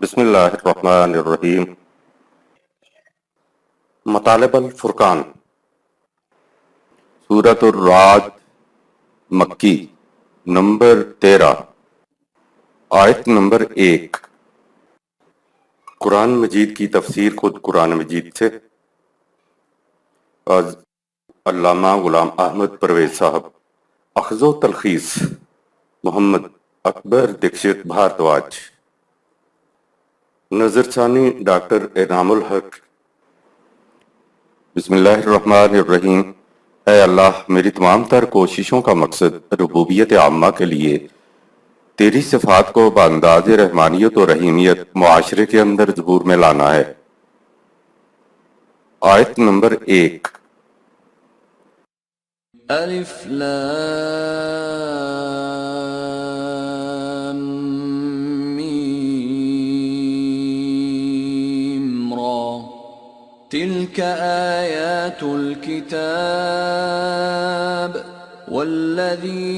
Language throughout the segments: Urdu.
بسم اللہ الرحمن الرحیم۔ مطالب الفرقان، سورۃ الرعد، مکی، نمبر 13، آیت نمبر 1۔ قرآن مجید کی تفسیر خود قرآن مجید سے از علامہ غلام احمد پرویز صاحب، اخذ و تلخیص محمد اکبر دکشت بھارتواج، نظر ثانی ڈاکٹر انعام الحق۔ بسم اللہ الرحمن الرحیم۔ اے اللہ، میری تمام تر کوششوں کا مقصد ربوبیت عامہ کے لیے تیری صفات کو بانداز رحمانیت و رحیمیت معاشرے کے اندر ظہور میں لانا ہے۔ آیت نمبر 1۔ الف لام میم را تلك آیات الكتاب والذی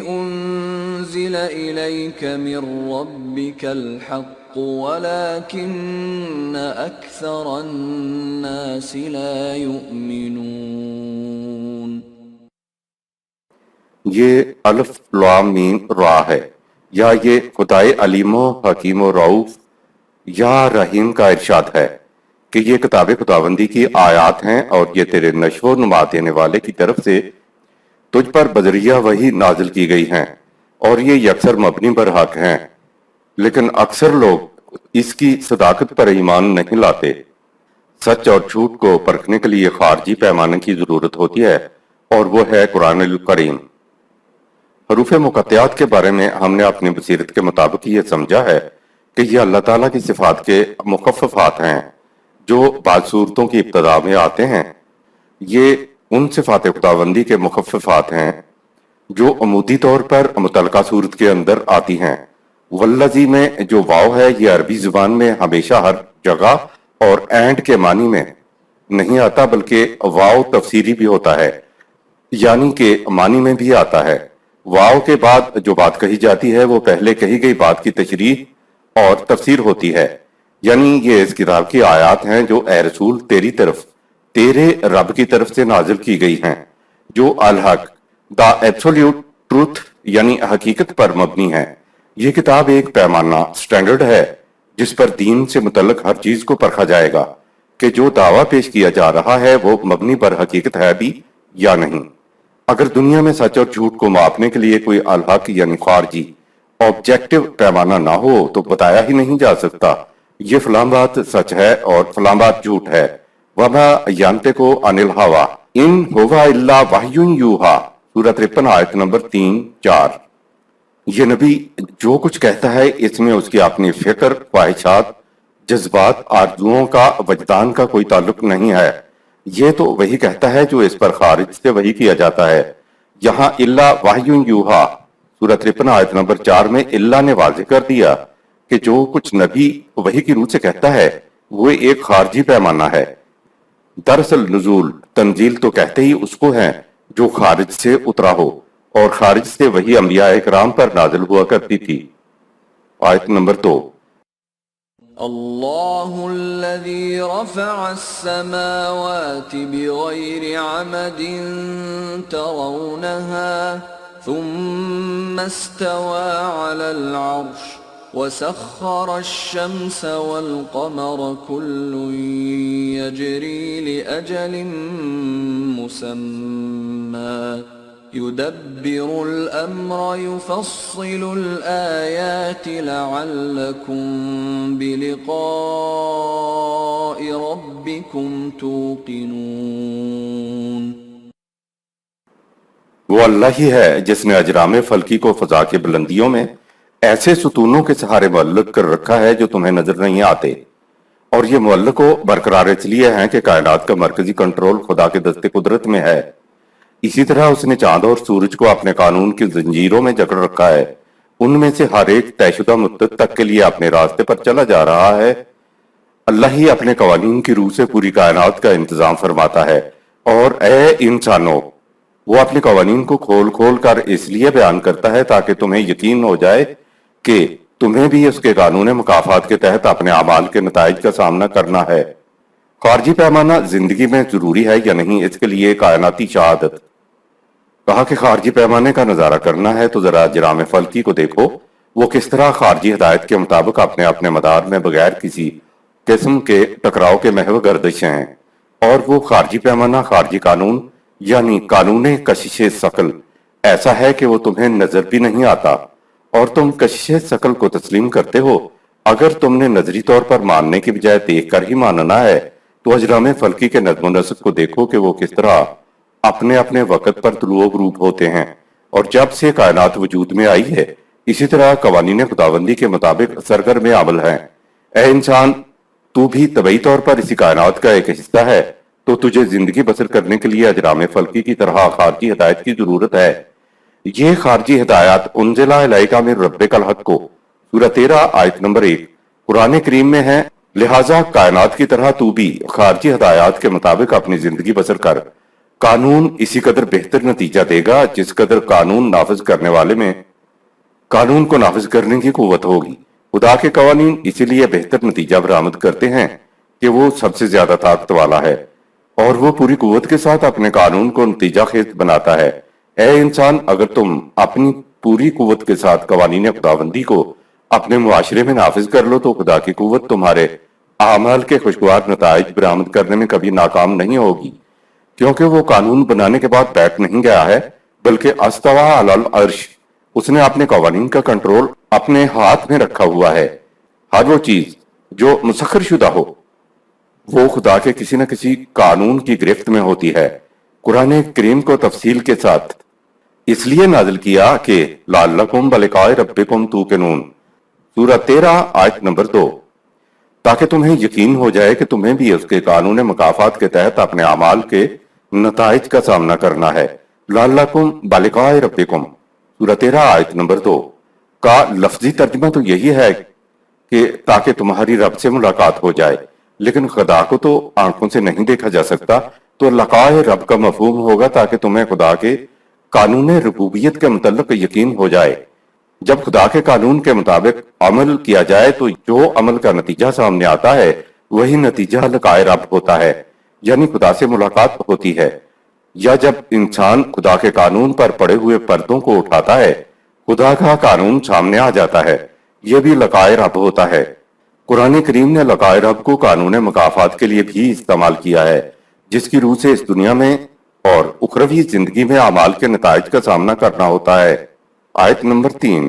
انزل الیک من ربک الحق ولكن اکثر الناس لا یؤمنون۔ یہ الف لام میم را ہے، یا یہ خدائے علیم و حکیم و رؤوف یا رحیم کا ارشاد ہے کہ یہ کتاب خداوندی کی آیات ہیں اور یہ تیرے نشو و نما دینے والے کی طرف سے تجھ پر بذریعہ وحی نازل کی گئی ہیں، اور یہ یکسر مبنی پر حق ہیں، لیکن اکثر لوگ اس کی صداقت پر ایمان نہیں لاتے۔ سچ اور جھوٹ کو پرکھنے کے لیے خارجی پیمانے کی ضرورت ہوتی ہے، اور وہ ہے قرآن الکریم۔ حروف مقطعات کے بارے میں ہم نے اپنی بصیرت کے مطابق یہ سمجھا ہے کہ یہ اللہ تعالیٰ کی صفات کے مخففات ہیں جو بعض صورتوں کی ابتدا میں آتے ہیں۔ یہ ان صفات خداوندی کے مخففات ہیں جو عمودی طور پر متعلقہ صورت کے اندر آتی ہیں۔ والذی میں جو واو ہے، یہ عربی زبان میں ہمیشہ ہر جگہ اور اینڈ کے معنی میں نہیں آتا، بلکہ واو تفسیری بھی ہوتا ہے، یعنی کہ معنی میں بھی آتا ہے۔ واو کے بعد جو بات کہی جاتی ہے وہ پہلے کہی گئی بات کی تشریح اور تفسیر ہوتی ہے، یعنی یہ اس کتاب کی آیات ہیں جو اے رسول تیری طرف، تیرے رب کی طرف سے نازل کی گئی ہیں، جو الحق، دا ایبسولیوٹ ٹروتھ یعنی حقیقت پر مبنی ہے۔ یہ کتاب ایک پیمانہ سٹینڈرڈ ہے جس پر دین سے متعلق ہر چیز کو پرکھا جائے گا کہ جو دعویٰ پیش کیا جا رہا ہے وہ مبنی پر حقیقت ہے بھی یا نہیں۔ اگر دنیا میں سچ اور جھوٹ کو ماپنے کے لیے کوئی الحق یعنی خارجی آبجیکٹو پیمانہ نہ ہو تو بتایا ہی نہیں جا سکتا یہ فلاں بات سچ ہے اور فلاں بات جھوٹ ہے۔ وَمَا يَنطِقُ عَنِ الْهَوَىٰ إِنْ هُوَ إِلَّا وَحْيٌ يُوحَىٰ، سورۃ 53 آیت نمبر 3-4۔ یہ نبی جو کچھ کہتا ہے اس میں اس کی اپنی فکر، خواہشات، جذبات، آرزوؤں کا، وجدان کا کوئی تعلق نہیں ہے۔ یہ تو وہی کہتا ہے جو اس پر خارج سے وحی کیا جاتا ہے۔ یہاں الا وحی یوحا سورۃ 53 آیت نمبر 4 میں اللہ نے واضح کر دیا کہ جو کچھ نبی وحی کی روح سے کہتا ہے وہ ایک خارجی پیمانہ ہے۔ دراصل نزول، تنزیل تو کہتے ہی اس کو ہیں جو خارج سے اترا ہو، اور خارج سے وہی انبیاء کرام پر نازل ہوا کرتی تھی۔ آیت نمبر 2۔ اللہ الذی رفع السماوات بغیر عمد ترونها ثم استوى على العرش وسخر الشمس والقمر كل يجري لأجل مسمى يدبر الأمر يفصل الآيات لعلكم بلقاء ربكم توقنون۔ وہ اللہ ہی ہے جس نے اجرام فلکی کو فضا کے بلندیوں میں ایسے ستونوں کے سہارے معلق کر رکھا ہے جو تمہیں نظر نہیں آتے، اور یہ معلق و برقرار اس لیے ہیں کہ کائنات کا مرکزی کنٹرول خدا کے دست قدرت میں ہے۔ اسی طرح اس نے چاند اور سورج کو اپنے قانون کی زنجیروں میں جکڑ رکھا ہے، ان میں سے ہر ایک طے شدہ مدت تک کے لیے اپنے راستے پر چلا جا رہا ہے۔ اللہ ہی اپنے قوانین کی روح سے پوری کائنات کا انتظام فرماتا ہے، اور اے انسانوں، وہ اپنے قوانین کو کھول کھول کر اس لیے بیان کرتا ہے تاکہ تمہیں یقین ہو جائے کہ تمہیں بھی اس کے قانون مکافات کے تحت اپنے اعمال کے نتائج کا سامنا کرنا ہے۔ خارجی پیمانہ زندگی میں ضروری ہے یا نہیں، اس کے لیے کائناتی شہادت۔ کہا کہ خارجی پیمانے کا نظارہ کرنا ہے تو ذرا اجرام فلکی کو دیکھو، وہ کس طرح خارجی ہدایت کے مطابق اپنے اپنے مدار میں بغیر کسی قسم کے ٹکراؤ کے محو گردش ہیں، اور وہ خارجی پیمانہ، خارجی قانون یعنی قانون کشش ثقل ایسا ہے کہ وہ تمہیں نظر بھی نہیں آتا اور تم کشش ثقل کو تسلیم کرتے ہو۔ اگر تم نے نظری طور پر ماننے کی بجائے دیکھ کر ہی ماننا ہے تو اجرام فلکی کے نظم و نسق کو دیکھو کہ وہ کس طرح اپنے اپنے وقت پر طلوع و غروب ہوتے ہیں، اور جب سے کائنات وجود میں آئی ہے اسی طرح قوانین خداوندی کے مطابق سرگرم عمل ہیں۔ اے انسان، تو بھی طبعی طور پر اسی کائنات کا ایک حصہ ہے، تو تجھے زندگی بسر کرنے کے لیے اجرام فلکی کی طرح خارجی ہدایت کی ضرورت ہے۔ یہ خارجی ہدایات انزلہ الیک من ربک الحق کو سورہ 13 آیت نمبر 1 قرآن کریم میں ہے، لہٰذا کائنات کی طرح تو بھی خارجی ہدایات کے مطابق اپنی زندگی بسر کر۔ قانون اسی قدر بہتر نتیجہ دے گا جس قدر قانون نافذ کرنے والے میں قانون کو نافذ کرنے کی قوت ہوگی۔ خدا کے قوانین اسی لیے بہتر نتیجہ برآمد کرتے ہیں کہ وہ سب سے زیادہ طاقت والا ہے اور وہ پوری قوت کے ساتھ اپنے قانون کو نتیجہ خیز بناتا ہے۔ اے انسان، اگر تم اپنی پوری قوت کے ساتھ قوانین خداوندی کو اپنے معاشرے میں نافذ کر لو تو خدا کی قوت تمہارے اعمال کے خوشگوار نتائج برآمد کرنے میں کبھی ناکام نہیں ہوگی، کیونکہ وہ قانون بنانے کے بعد بیٹھ نہیں گیا ہے بلکہ استویٰ علی العرش، اس نے اپنے قوانین کا کنٹرول اپنے ہاتھ میں رکھا ہوا ہے۔ ہر وہ چیز جو مسخر شدہ ہو وہ خدا کے کسی نہ کسی قانون کی گرفت میں ہوتی ہے۔ قرآن کریم کو تفصیل کے ساتھ اس لیے نازل کیا کہ لعلکم بلقاء ربکم توقنون سورہ 13 آیت نمبر 2، تاکہ تمہیں یقین ہو جائے کہ تمہیں بھی اس کے قانون مکافات کے تحت اپنے اعمال کے نتائج کا سامنا کرنا ہے۔ لعلکم بلقاء ربکم سورہ 13 آیت نمبر 2 کا لفظی ترجمہ تو یہی ہے کہ تاکہ تمہاری رب سے ملاقات ہو جائے، لیکن خدا کو تو آنکھوں سے نہیں دیکھا جا سکتا، تو لقاء رب کا مفہوم ہوگا تاکہ تمہیں خدا کے قانون ربوبیت کے متعلق یقین ہو جائے۔ جب خدا کے قانون کے مطابق عمل کیا جائے تو جو عمل کا نتیجہ سامنے آتا ہے وہی نتیجہ لقاء رب ہوتا ہے، یعنی خدا سے ملاقات ہوتی ہے۔ یا جب انسان خدا کے قانون پر پڑے ہوئے پردوں کو اٹھاتا ہے خدا کا قانون سامنے آ جاتا ہے، یہ بھی لقاء رب ہوتا ہے۔ قرآن کریم نے لقاء رب کو قانون مکافات کے لیے بھی استعمال کیا ہے، جس کی روح سے اس دنیا میں اور اخروی زندگی میں اعمال کے نتائج کا سامنا کرنا ہوتا ہے۔ آیت نمبر 3،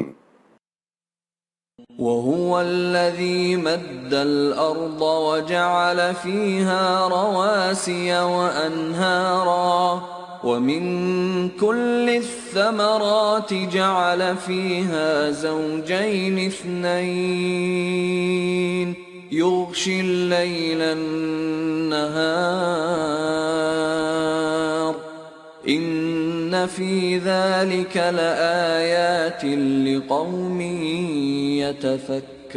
وَهُوَ الَّذِي مَدَّ الْأَرْضَ وَجَعَلَ فِيهَا رَوَاسِيَ وَأَنْهَارًا وَمِن كُلِّ الثَّمَرَاتِ جَعَلَ فِيهَا زَوْجَيْنِ اثْنَيْنِ يُغْشِي اللَّيْلَ النَّهَارَ إِنَّ فِي ذَلِكَ لَآيَاتٍ لِقَوْمٍ يَتَفَكَّرُونَ۔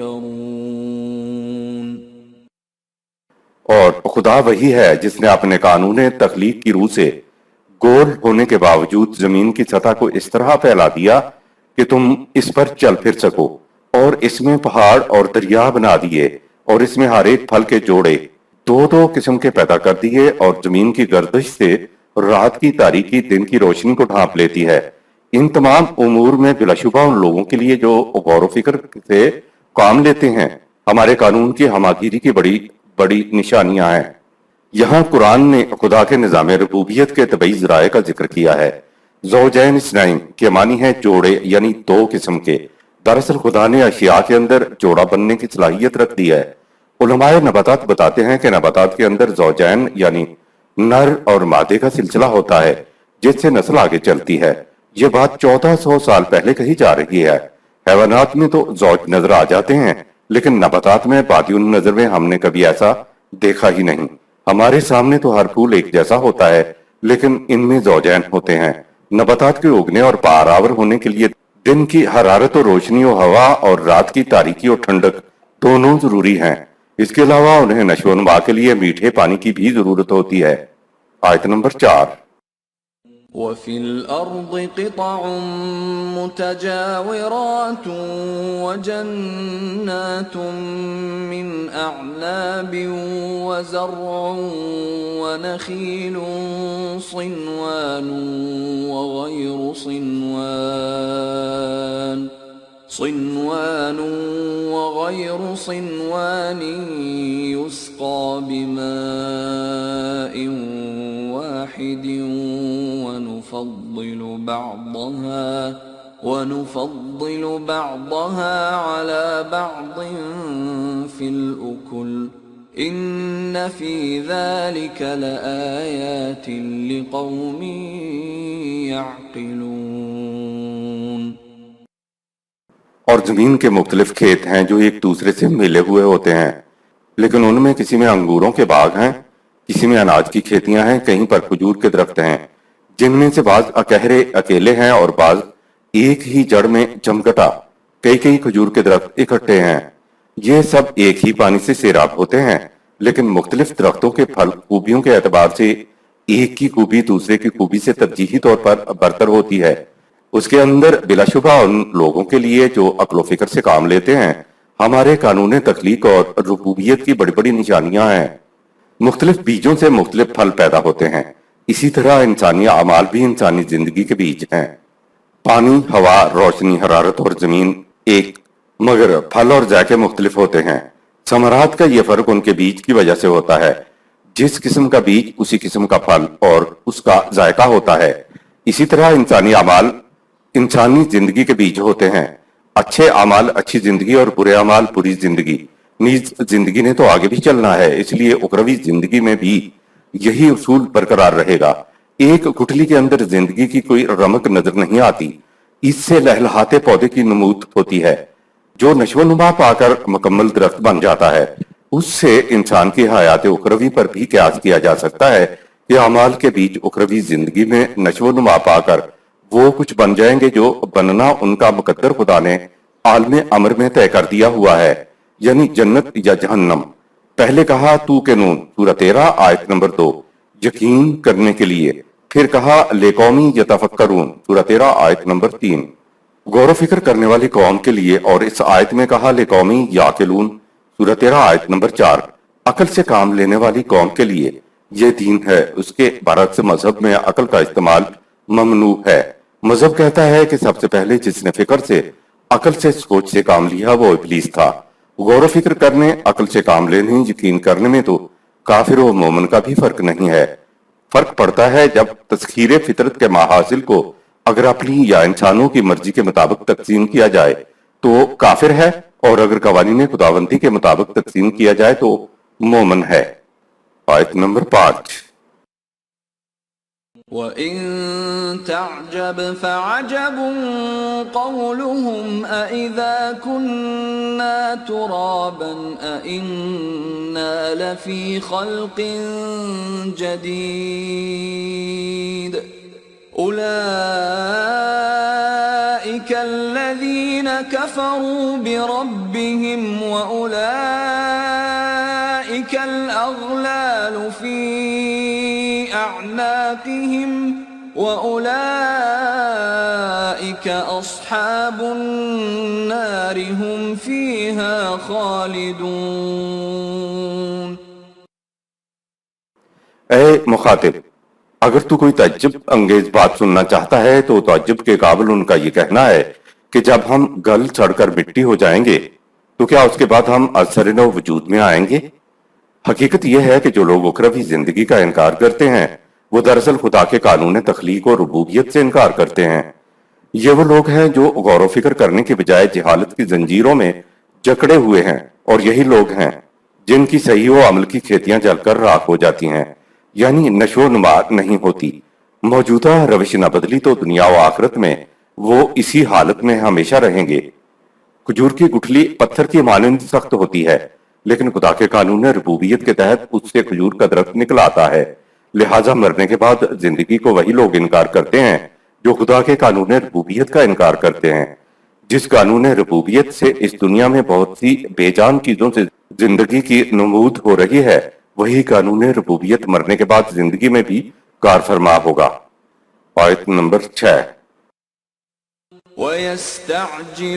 اور خدا وہی ہے جس نے اپنے قانون تخلیق کی روح سے گول ہونے کے باوجود زمین کی سطح کو اس طرح پھیلا دیا کہ تم اس پر چل پھر سکو، اور اس میں پہاڑ اور دریا بنا دیے، اور اس میں ہر ایک پھل کے جوڑے دو دو قسم کے پیدا کر دیے، اور زمین کی گردش سے رات کی تاریکی دن کی روشنی کو ڈھانپ لیتی ہے۔ ان تمام امور میں بلا شبہ ان لوگوں کے لیے جو غور و فکر سے کام لیتے ہیں ہمارے قانون کی ہماگیری کی بڑی بڑی نشانیاں ہیں۔ یہاں قرآن نے خدا کے نظام ربوبیت کے طبعی ذرائع کا ذکر کیا ہے۔ زوجین اثنین کے معنی ہے جوڑے، یعنی دو قسم کے۔ دراصل خدا نے اشیاء کے اندر جوڑا بننے کی صلاحیت رکھ دی ہے۔ علماء نباتات بتاتے ہیں کہ نباتات کے اندر زوجین یعنی نر اور مادے کا سلسلہ ہوتا ہے جس سے نسل آگے چلتی ہے۔ یہ بات 1400 سال پہلے کہی جا رہی ہے۔ حیوانات میں تو زوج نظر آ جاتے ہیں، لیکن نباتات میں بادی نظر میں ہم نے کبھی ایسا دیکھا ہی نہیں۔ ہمارے سامنے تو ہر پھول ایک جیسا ہوتا ہے، لیکن ان میں زوجین ہوتے ہیں۔ نباتات کے اگنے اور پاراور ہونے کے لیے دن کی حرارت اور روشنی و ہوا اور رات کی تاریکی اور ٹھنڈک دونوں ضروری ہیں۔ اس کے علاوہ انہیں نشو و نما کے لیے میٹھے پانی کی بھی ضرورت ہوتی ہے۔ آیت نمبر 4، وفي الأرض قطع متجاورات وجنات من أعناب وزرع ونخيل صنوان وغير صنوان يسقى بماء واحد ونفضل بعضها على بعض في الأكل إن في ذلك لآيات لقوم يعقلون۔ اور زمین کے مختلف کھیت ہیں جو ایک دوسرے سے ملے ہوئے ہوتے ہیں، لیکن ان میں کسی میں انگوروں کے باغ ہیں، کسی میں اناج کی کھیتیاں ہیں، کہیں پر کھجور کے درخت ہیں، جن میں سے بعض اکہرے اکیلے ہیں اور بعض ایک ہی جڑ میں جمگٹا کئی کھجور کے درخت اکٹھے ہیں۔ یہ سب ایک ہی پانی سے سیراب ہوتے ہیں، لیکن مختلف درختوں کے پھل خوبیوں کے اعتبار سے ایک کی خوبی دوسرے کی خوبی سے ترجیحی طور پر برتر ہوتی ہے۔ اس کے اندر بلا شبہ ان لوگوں کے لیے جو عقل و فکر سے کام لیتے ہیں ہمارے قانون تخلیق اور ربوبیت کی بڑی بڑی نشانیاں ہیں۔ مختلف بیجوں سے مختلف پھل پیدا ہوتے ہیں، اسی طرح انسانی اعمال بھی انسانی زندگی کے بیج ہیں۔ پانی، ہوا، روشنی، حرارت اور زمین ایک، مگر پھل اور ذائقے مختلف ہوتے ہیں۔ ثمرات کا یہ فرق ان کے بیج کی وجہ سے ہوتا ہے۔ جس قسم کا بیج اسی قسم کا پھل اور اس کا ذائقہ ہوتا ہے۔ اسی طرح انسانی اعمال انسانی زندگی کے بیج ہوتے ہیں۔ اچھے اعمال اچھی زندگی اور برے اعمال بری زندگی۔ نیز زندگی نے تو آگے بھی چلنا ہے، اس لیے اخروی زندگی میں بھی یہی اصول برقرار رہے گا۔ ایک گٹھلی کے اندر زندگی کی کوئی رمق نظر نہیں آتی، اس سے لہلہاتے پودے کی نمود ہوتی ہے جو نشو و نما پا کر مکمل درخت بن جاتا ہے۔ اس سے انسان کی حیات اخروی پر بھی قیاس کیا جا سکتا ہے کہ اعمال کے بیچ اخروی زندگی میں نشو و نما پا کر وہ کچھ بن جائیں گے جو بننا ان کا مقدر خدا نے عالم امر میں طے کر دیا ہوا ہے، یعنی جنت یا جہنم۔ پہلے کہا تو کے نون سورہ 13 آیت نمبر 2 یقین کرنے کے لیے، پھر کہا لقومی یتفکرون سورہ 13 آیت نمبر 3 غور و فکر کرنے والی قوم کے لیے، اور اس آیت میں کہا لقومی یعقلون سورہ 13 آیت نمبر 4 عقل سے کام لینے والی قوم کے لیے۔ یہ دین ہے، اس کے برعکس مذہب میں عقل کا استعمال ممنوع ہے۔ مذہب کہتا ہے کہ سب سے پہلے جس نے فکر سے عقل سے سوچ سے کام لیا وہ ابلیس تھا۔ غور و فکر کرنے، عقل سے کام لینے، یقین کرنے میں تو کافر و مومن کا بھی فرق نہیں ہے۔ فرق پڑتا ہے جب تسخیر فطرت کے محاصل کو اگر اپنی یا انسانوں کی مرضی کے مطابق تقسیم کیا جائے تو کافر ہے، اور اگر قوانین خداوندی کے مطابق تقسیم کیا جائے تو مومن ہے۔ آیت نمبر 5 وَإِن تَعْجَبْ فَعَجَبٌ قَوْلُهُمْ أَإِذَا كُنَّا تُرَابًا أَإِنَّا لَفِي خَلْقٍ جَدِيدٍ أُولَئِكَ الَّذِينَ كَفَرُوا بِرَبِّهِمْ وَأُولَئِكَ الْأَغْلَالُ فِي أَعْنَاقِهِمْ وَأُولَئِكَ أَصْحَابُ النَّارِ هُمْ فِيهَا خَالِدُونَ۔ اے مخاطب، اگر تو کوئی تعجب انگیز بات سننا چاہتا ہے تو تعجب کے قابل ان کا یہ کہنا ہے کہ جب ہم گل سڑ کر مٹی ہو جائیں گے تو کیا اس کے بعد ہم اثر نو وجود میں آئیں گے؟ حقیقت یہ ہے کہ جو لوگ اخروی زندگی کا انکار کرتے ہیں وہ دراصل خدا کے قانون تخلیق اور ربوبیت سے انکار کرتے ہیں۔ یہ وہ لوگ ہیں جو غور و فکر کرنے کے بجائے جہالت کی زنجیروں میں جکڑے ہوئے ہیں، اور یہی لوگ ہیں جن کی صحیح و عمل کی کھیتیاں جل کر راکھ ہو جاتی ہیں، یعنی نشو و نما نہیں ہوتی۔ موجودہ روش نہ بدلی تو دنیا و آخرت میں وہ اسی حالت میں ہمیشہ رہیں گے۔ کھجور کی گٹھلی پتھر کی مانند سخت ہوتی ہے، لیکن خدا کے قانون ربوبیت کے تحت اس سے کھجور کا درخت نکل آتا ہے۔ لہٰذا مرنے کے بعد زندگی کو وہی لوگ انکار کرتے ہیں جو خدا کے قانون ربوبیت کا انکار کرتے ہیں۔ جس قانون ربوبیت سے اس دنیا میں بہت سی بے جان چیزوں سے زندگی کی نمود ہو رہی ہے، وہی قانون ربوبیت مرنے کے بعد زندگی میں بھی کار فرما ہوگا۔ آیت نمبر 6۔ وَيَسْتَعْجِلُونَكَ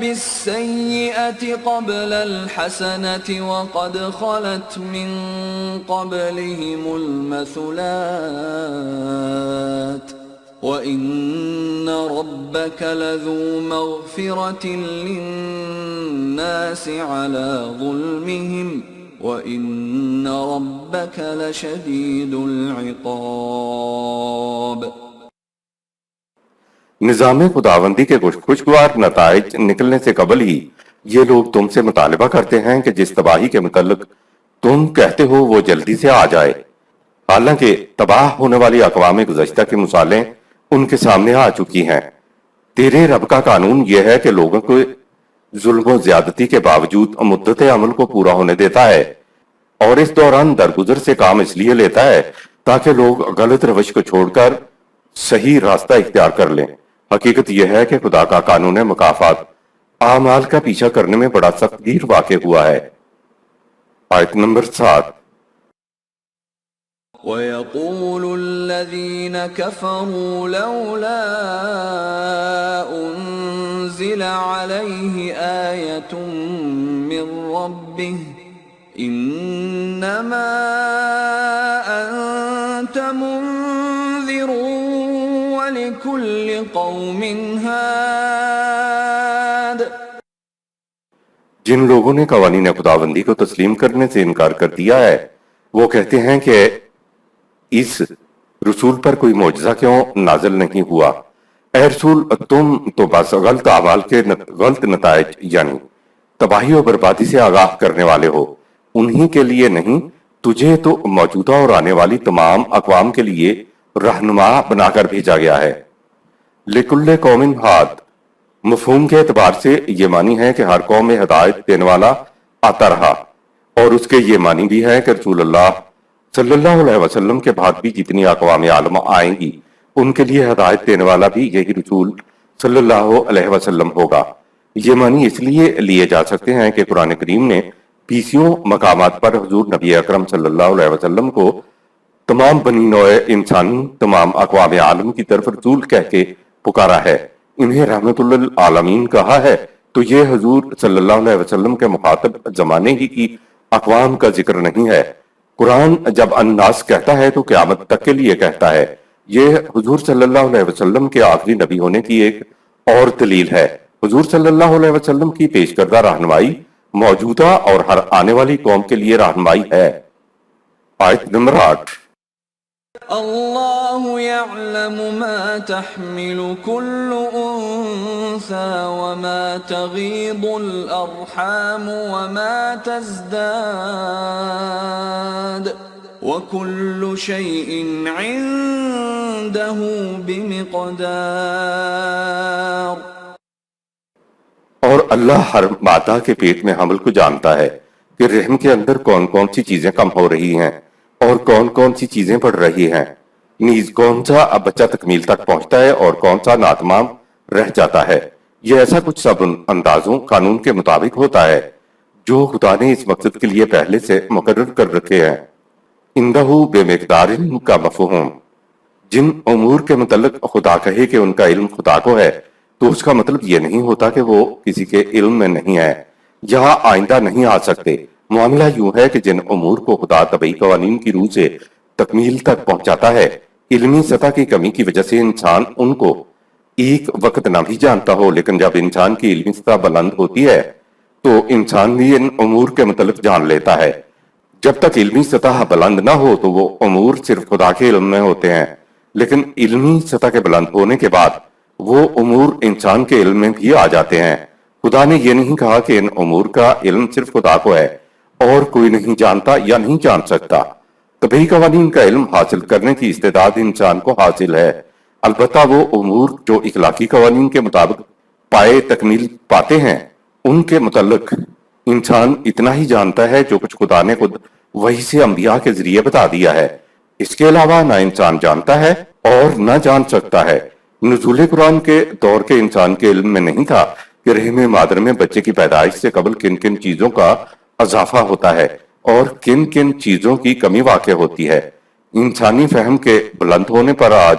بِالسَّيِّئَةِ قَبْلَ الْحَسَنَةِ وَقَدْ خَلَتْ مِن قَبْلِهِمُ الْمَثُلَاتُ وَإِنَّ رَبَّكَ لَذُو مَغْفِرَةٍ لِلنَّاسِ عَلَى ظُلْمِهِمْ وَإِنَّ رَبَّكَ لَشَدِيدُ الْعِقَابِ۔ نظام خداوندی کے کچھ خوشگوار نتائج نکلنے سے قبل ہی یہ لوگ تم سے مطالبہ کرتے ہیں کہ جس تباہی کے متعلق تم کہتے ہو وہ جلدی سے آ جائے، حالانکہ تباہ ہونے والی اقوام گزشتہ کی مثالیں ان کے سامنے آ چکی ہیں۔ تیرے رب کا قانون یہ ہے کہ لوگوں کو ظلم و زیادتی کے باوجود مدت عمل کو پورا ہونے دیتا ہے، اور اس دوران درگزر سے کام اس لیے لیتا ہے تاکہ لوگ غلط روش کو چھوڑ کر صحیح راستہ اختیار کر لیں۔ حقیقت یہ ہے کہ خدا کا قانون مکافات اعمال کا پیچھا کرنے میں بڑا سخت گیر واقع ہوا ہے۔ آیت نمبر 7۔ وَيَقُولُ الَّذِينَ كَفَرُوا لَوْلَا أُنزِلَ عَلَيْهِ آيَةٌ مِّن رَّبِّهِ إِنَّمَا أَنتَ مُنذِرٌ وَلِكُلِّ قَوْمٍ هَادٍ۔ جن لوگوں نے قوانین خداوندی کو تسلیم کرنے سے انکار کر دیا ہے وہ کہتے ہیں کہ اس رسول پر کوئی معجزہ کیوں نازل نہیں ہوا؟ اے رسول، تم تو بس غلط اعمال کے غلط نتائج یعنی تباہی و بربادی سے آگاہ کرنے والے ہو، انہی کے لیے نہیں، تجھے تو موجودہ اور آنے والی تمام اقوام کے لیے رہنما بنا کر بھیجا گیا ہے۔ لِكُلِّ قَوْمٍ ہاد، مفہوم کے اعتبار سے یہ معنی ہے کہ ہر قوم میں ہدایت دینے والا آتا رہا، اور اس کے یہ معنی بھی ہے کہ رسول اللہ صلی اللہ علیہ وسلم کے بعد بھی جتنی اقوام عالم آئیں گی ان کے لیے ہدایت دینے والا بھی یہی رسول صلی اللہ علیہ وسلم ہوگا۔ یہ معنی اس لیے لیے جا سکتے ہیں کہ قرآن کریم نے 20 مقامات پر حضور نبی اکرم صلی اللہ علیہ وسلم کو تمام بنی نوع انسانی تمام اقوام عالم کی طرف رسول کہہ کے پکارا ہے، انہیں رحمت للعالمین کہا ہے، تو یہ حضور صلی اللہ علیہ وسلم کے مخاطب زمانے ہی کی اقوام کا ذکر نہیں ہے۔ قرآن جب الناس کہتا ہے تو قیامت تک کے لیے کہتا ہے۔ یہ حضور صلی اللہ علیہ وسلم کے آخری نبی ہونے کی ایک اور دلیل ہے۔ حضور صلی اللہ علیہ وسلم کی پیش کردہ رہنمائی موجودہ اور ہر آنے والی قوم کے لیے رہنمائی ہے۔ آیت نمبر 8۔ اللہ یعلم ما تحمل كل انثى وما تغیض الارحام وما تزداد وكل شيء عنده بمقدار۔ اور اللہ ہر مادہ کے پیٹ میں حمل کو جانتا ہے کہ رحم کے اندر کون کون سی چیزیں کم ہو رہی ہیں اور کون کون سی چیزیں بڑھ رہی ہیں، نیز کون سا بچہ تکمیل تک پہنچتا ہے اور کون سا ناتمام رہ جاتا ہے۔ یہ ایسا کچھ سب اندازوں قانون کے مطابق ہوتا ہے جو خدا نے اس مقصد کے لیے پہلے سے مقرر کر رکھے ہیں۔ اندہ بے مقدار علم کا مفہوم، جن امور کے متعلق خدا کہے کہ ان کا علم خدا کو ہے تو اس کا مطلب یہ نہیں ہوتا کہ وہ کسی کے علم میں نہیں ہے یا آئندہ نہیں آ سکتے۔ معاملہ یوں ہے کہ جن امور کو خدا طبعی قوانین کی روح سے تکمیل تک پہنچاتا ہے، علمی سطح کی کمی کی وجہ سے انسان ان کو ایک وقت نہ بھی جانتا ہو، لیکن جب انسان کی علمی سطح بلند ہوتی ہے تو انسان بھی ان امور کے متعلق جان لیتا ہے۔ جب تک علمی سطح بلند نہ ہو تو وہ امور صرف خدا کے علم میں ہوتے ہیں، لیکن علمی سطح کے بلند ہونے کے بعد وہ امور انسان کے علم میں بھی آ جاتے ہیں۔ خدا نے یہ نہیں کہا کہ ان امور کا علم صرف خدا کو ہے اور کوئی نہیں جانتا یا نہیں جان سکتا۔ طبعی قوانین کا علم حاصل کرنے کی استعداد انسان کو حاصل ہے، البتہ وہ امور جو اخلاقی قوانین کے مطابق پائے تکمیل پاتے ہیں ان کے متعلق انسان اتنا ہی جانتا ہے جو کچھ خدا نے خود وحی سے انبیاء کے ذریعے بتا دیا ہے۔ اس کے علاوہ نہ انسان جانتا ہے اور نہ جان سکتا ہے۔ نزول قرآن کے دور کے انسان کے علم میں نہیں تھا کہ رحم مادر میں بچے کی پیدائش سے قبل کن کن چیزوں کا اضافہ ہوتا ہے اور کن کن چیزوں کی کمی واقع ہوتی ہے۔ انسانی فہم کے بلند ہونے پر آج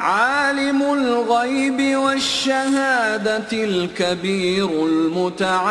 عالم الغيب والشهادة الكبير المتعال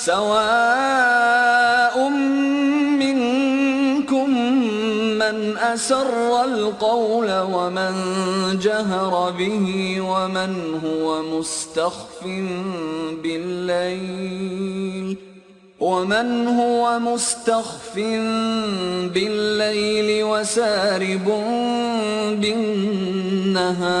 سواء منكم من أسر القول ومن جهر به ومن هو مستخف بالليل وسارب بالنهار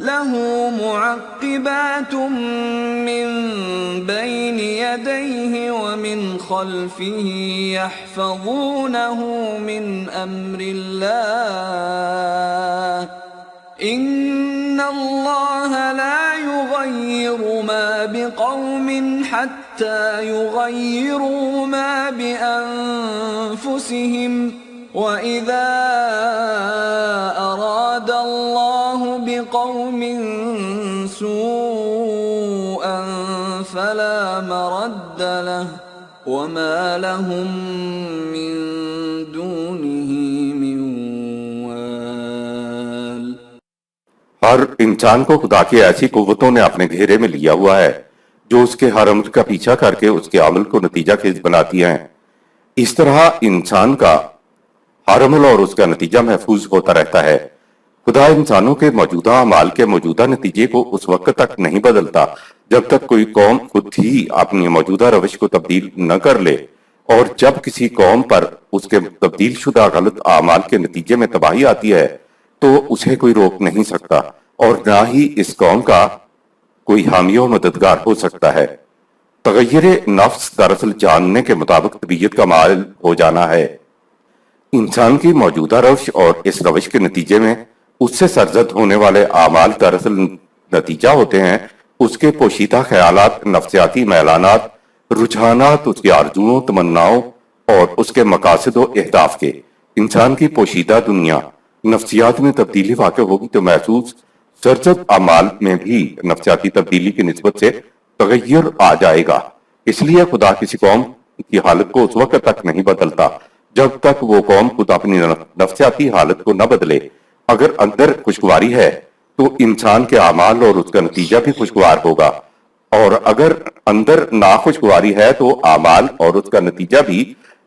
له معقبات من بين يديه ومن خلفه يحفظونه من أمر الله إن الله لا يغير ما بقوم حتى يغيروا ما بأنفسهم وَإِذَا أَرَادَ اللَّهُ بِقَوْمٍ سُوءًا فَلَا مَرَدَّ لَهُ وَمَا لَهُم مِّن دُونِهِ مِن وَالٍ۔ ہر انسان کو خدا کی ایسی قوتوں نے اپنے گھیرے میں لیا ہوا ہے جو اس کے ہر عمل کا پیچھا کر کے اس کے عمل کو نتیجہ خیز بناتی ہیں۔ اس طرح انسان کا ہر عمل اور اس کا نتیجہ محفوظ ہوتا رہتا ہے۔ خدا انسانوں کے موجودہ اعمال کے موجودہ نتیجے کو اس وقت تک نہیں بدلتا جب تک کوئی قوم خود ہی اپنی موجودہ روش کو تبدیل نہ کر لے، اور جب کسی قوم پر اس کے تبدیل شدہ غلط اعمال کے نتیجے میں تباہی آتی ہے تو اسے کوئی روک نہیں سکتا اور نہ ہی اس قوم کا کوئی حامی و مددگار ہو سکتا ہے۔ تغیر نفس دراصل جاننے کے مطابق طبیعت کا مائل ہو جانا ہے۔ انسان کی موجودہ روش اور اس روش کے نتیجے میں اس سے سرزد ہونے والے اعمال دراصل نتیجہ ہوتے ہیں اس کے پوشیدہ خیالات، نفسیاتی میلانات، رجحانات، اس کی آرزوؤں، تمناؤں اور اس کے مقاصد و اہداف کے۔ انسان کی پوشیدہ دنیا نفسیات میں تبدیلی واقع ہوگی تو محسوس سرزد اعمال میں بھی نفسیاتی تبدیلی کی نسبت سے تغیر آ جائے گا۔ اس لیے خدا کسی قوم کی حالت کو اس وقت تک نہیں بدلتا جب تک وہ قوم خود اپنی نفسیاتی حالت کو نہ بدلے۔ اگر اندر خوشگواری ہے تو انسان کے اعمال اور اس کا نتیجہ بھی خوشگوار ہوگا، اور اگر اندر ناخوشگواری ہے تو اعمال اور اس کا نتیجہ بھی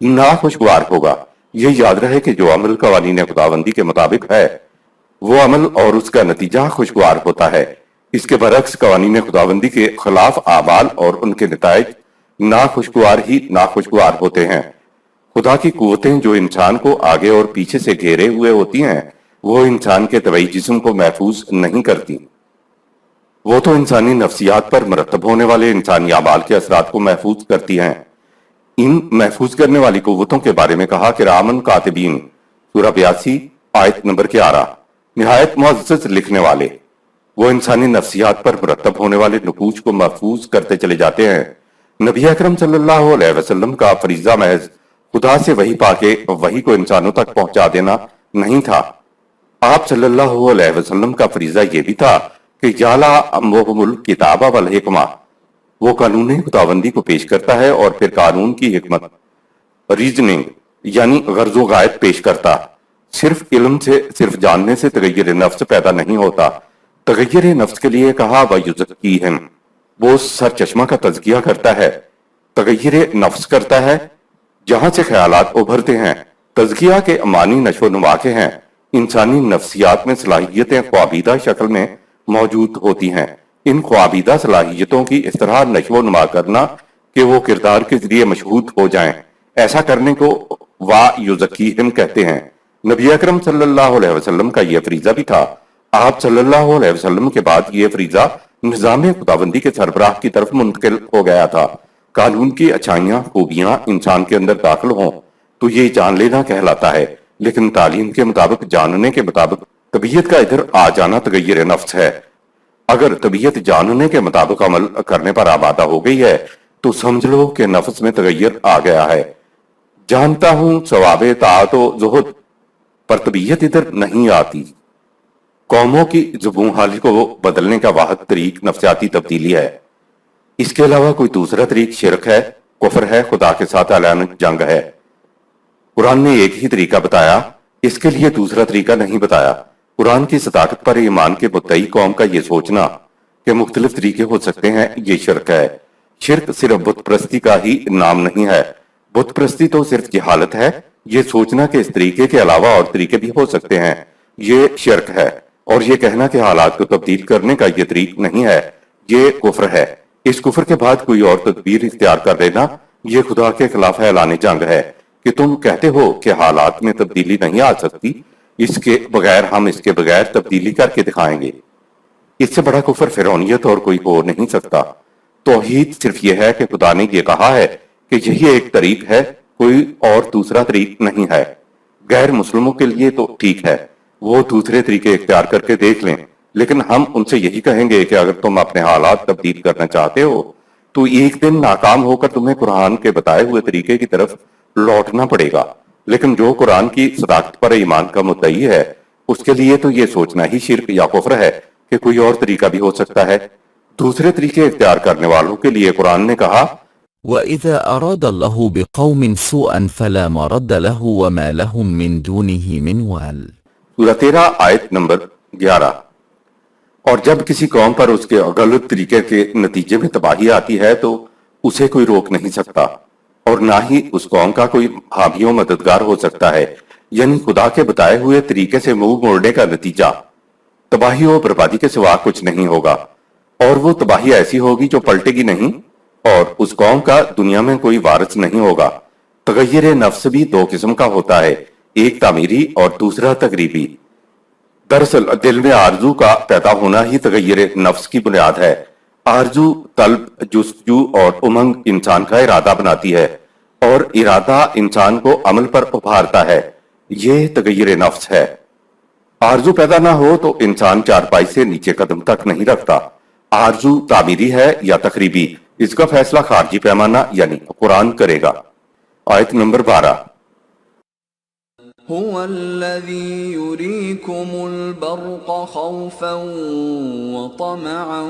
ناخوشگوار ہوگا۔ یہ یاد رہے کہ جو عمل قوانین خداوندی کے مطابق ہے وہ عمل اور اس کا نتیجہ خوشگوار ہوتا ہے۔ اس کے برعکس قوانین خداوندی کے خلاف اعمال اور ان کے نتائج ناخوشگوار ہوتے ہیں۔ خدا کی قوتیں جو انسان کو آگے اور پیچھے سے گھیرے ہوئے ہوتی ہیں وہ انسان کے طبعی جسم کو محفوظ نہیں کرتی، وہ تو انسانی نفسیات پر مرتب ہونے والے انسانی اعمال کے اثرات کو محفوظ کرتی ہیں۔ ان محفوظ کرنے والی قوتوں کے بارے میں کہا کہ رامن کاتبین، سورہ 82 آیت نمبر 11، نہایت معزز لکھنے والے، وہ انسانی نفسیات پر مرتب ہونے والے نقوش کو محفوظ کرتے چلے جاتے ہیں۔ نبی اکرم صلی اللہ علیہ وسلم کا فریضہ محض خدا سے وحی پا کے وحی کو انسانوں تک پہنچا دینا نہیں تھا۔ آپ صلی اللہ علیہ وسلم کا فریضہ یہ بھی تھا کہ یالا اموہم الکتاب والحکمہ، وہ قانون خداوندی کو پیش کرتا ہے اور پھر قانون کی حکمت ریزننگ یعنی غرض و غائب پیش کرتا۔ صرف علم سے، صرف جاننے سے تغیر نفس پیدا نہیں ہوتا۔ تغیر نفس کے لیے کہا وَيُزَكِّيهِمْ، وہ سر چشمہ کا تزکیہ کرتا ہے، تغیر نفس کرتا ہے، جہاں سے خیالات ابھرتے ہیں، تزکیہ کے معنی نشو و نما کے ہیں۔ انسانی نفسیات میں صلاحیتیں خوابیدہ شکل میں موجود ہوتی ہیں۔ ان خوابیدہ صلاحیتوں کی اس طرح نشو و نما کرنا کہ وہ کردار کے ذریعے مشہود ہو جائیں، ایسا کرنے کو وَيُزَكِّيهِمْ کہتے ہیں۔ نبی اکرم صلی اللہ علیہ وسلم کا یہ فریضہ بھی تھا۔ آپ صلی اللہ علیہ وسلم کے بعد یہ فریضہ نظام خداوندی کے سربراہ کی طرف منتقل ہو گیا تھا۔ قانون کی اچھائیاں، خوبیاں انسان کے اندر داخل ہوں تو یہ جان لینا کہلاتا ہے، لیکن تعلیم کے مطابق، جاننے کے مطابق طبیعت کا ادھر آ جانا تغیر نفس ہے۔ اگر طبیعت جاننے کے مطابق عمل کرنے پر آمادہ ہو گئی ہے تو سمجھ لو کہ نفس میں تغیر آ گیا ہے۔ جانتا ہوں ثواب طاعت و زہد، پر طبیعت ادھر نہیں آتی۔ قوموں کی زبون حالی کو بدلنے کا واحد طریق نفسیاتی تبدیلی ہے۔ اس کے علاوہ کوئی دوسرا طریق شرک ہے، کفر ہے، خدا کے ساتھ اعلان جنگ ہے۔ قرآن نے ایک ہی طریقہ بتایا، اس کے لیے دوسرا طریقہ نہیں بتایا۔ قرآن کی صداقت پر ایمان کے مدعی قوم کا یہ سوچنا کہ مختلف طریقے ہو سکتے ہیں، یہ شرک ہے۔ شرک صرف بت پرستی کا ہی نام نہیں ہے۔ بت پرستی تو صرف جہالت ہے، یہ سوچنا کہ اس طریقے کے علاوہ اور طریقے بھی ہو سکتے ہیں، یہ شرک ہے۔ اور یہ کہنا کہ حالات کو تبدیل کرنے کا یہ طریق نہیں ہے، یہ کفر ہے۔ اس کفر کے بعد کوئی اور تدبیر اختیار کر لینا، یہ خدا کے خلاف اعلان جنگ ہے کہ تم کہتے ہو کہ حالات میں تبدیلی نہیں آ سکتی، ہم اس کے بغیر تبدیلی کر کے دکھائیں گے۔ اس سے بڑا کفر فرعونیت اور کوئی ہو نہیں سکتا۔ توحید صرف یہ ہے کہ خدا نے یہ کہا ہے کہ یہی ایک طریق ہے، کوئی اور دوسرا طریق نہیں ہے۔ غیر مسلموں کے لیے تو ٹھیک ہے، وہ دوسرے طریقے اختیار کر کے دیکھ لیں، لیکن ہم ان سے یہی کہیں گے کہ اگر تم اپنے حالات تبدیل کرنا چاہتے ہو تو ایک دن ناکام ہو کر تمہیں قرآن کے بتائے ہوئے طریقے کی طرف لوٹنا پڑے گا۔ لیکن جو قرآن کی صداقت پر ایمان کا مدعی ہے، اس کے لیے تو یہ سوچنا ہی شرک یا کفر ہے کہ کوئی اور طریقہ بھی ہو سکتا ہے۔ دوسرے طریقے اختیار کرنے والوں کے لیے قرآن نے کہا وَإِذَا أَرَادَ اللَّهُ بِقَوْمٍ سُوءًا فَلَا مَرَدَّ لَهُ وَمَا لَهُم مِّن دُونِهِ مِنْ وَالٍ۔ سورہ 13 آیت نمبر 11۔ اور جب کسی قوم پر اس کے غلط طریقے کے نتیجے میں تباہی آتی ہے تو اسے کوئی روک نہیں سکتا، اور نہ ہی اس قوم کا کوئی حامی و مددگار ہو سکتا ہے۔ یعنی خدا کے بتائے ہوئے طریقے سے منہ موڑنے کا نتیجہ تباہی و بربادی کے سوا کچھ نہیں ہوگا، اور وہ تباہی ایسی ہوگی جو پلٹے گی نہیں، اور اس قوم کا دنیا میں کوئی وارث نہیں ہوگا۔ تغیر نفس بھی دو قسم کا ہوتا ہے، ایک تعمیری اور دوسرا تقریبی۔ دراصل دل میں آرزو کا پیدا ہونا ہی تغیر نفس کی بنیاد ہے۔ آرزو، طلب، جستجو اور امنگ انسان کا ارادہ بناتی ہے، اور ارادہ انسان کو عمل پر ابھارتا ہے، یہ تغیر نفس ہے۔ آرزو پیدا نہ ہو تو انسان چارپائی سے نیچے قدم تک نہیں رکھتا۔ آرزو تعمیری ہے یا تقریبی، اس کا فیصلہ خارجی پیمانہ یعنی قرآن کرے گا۔ آیت نمبر 12۔ هو الذي يريكم البرق خوفا وطمعا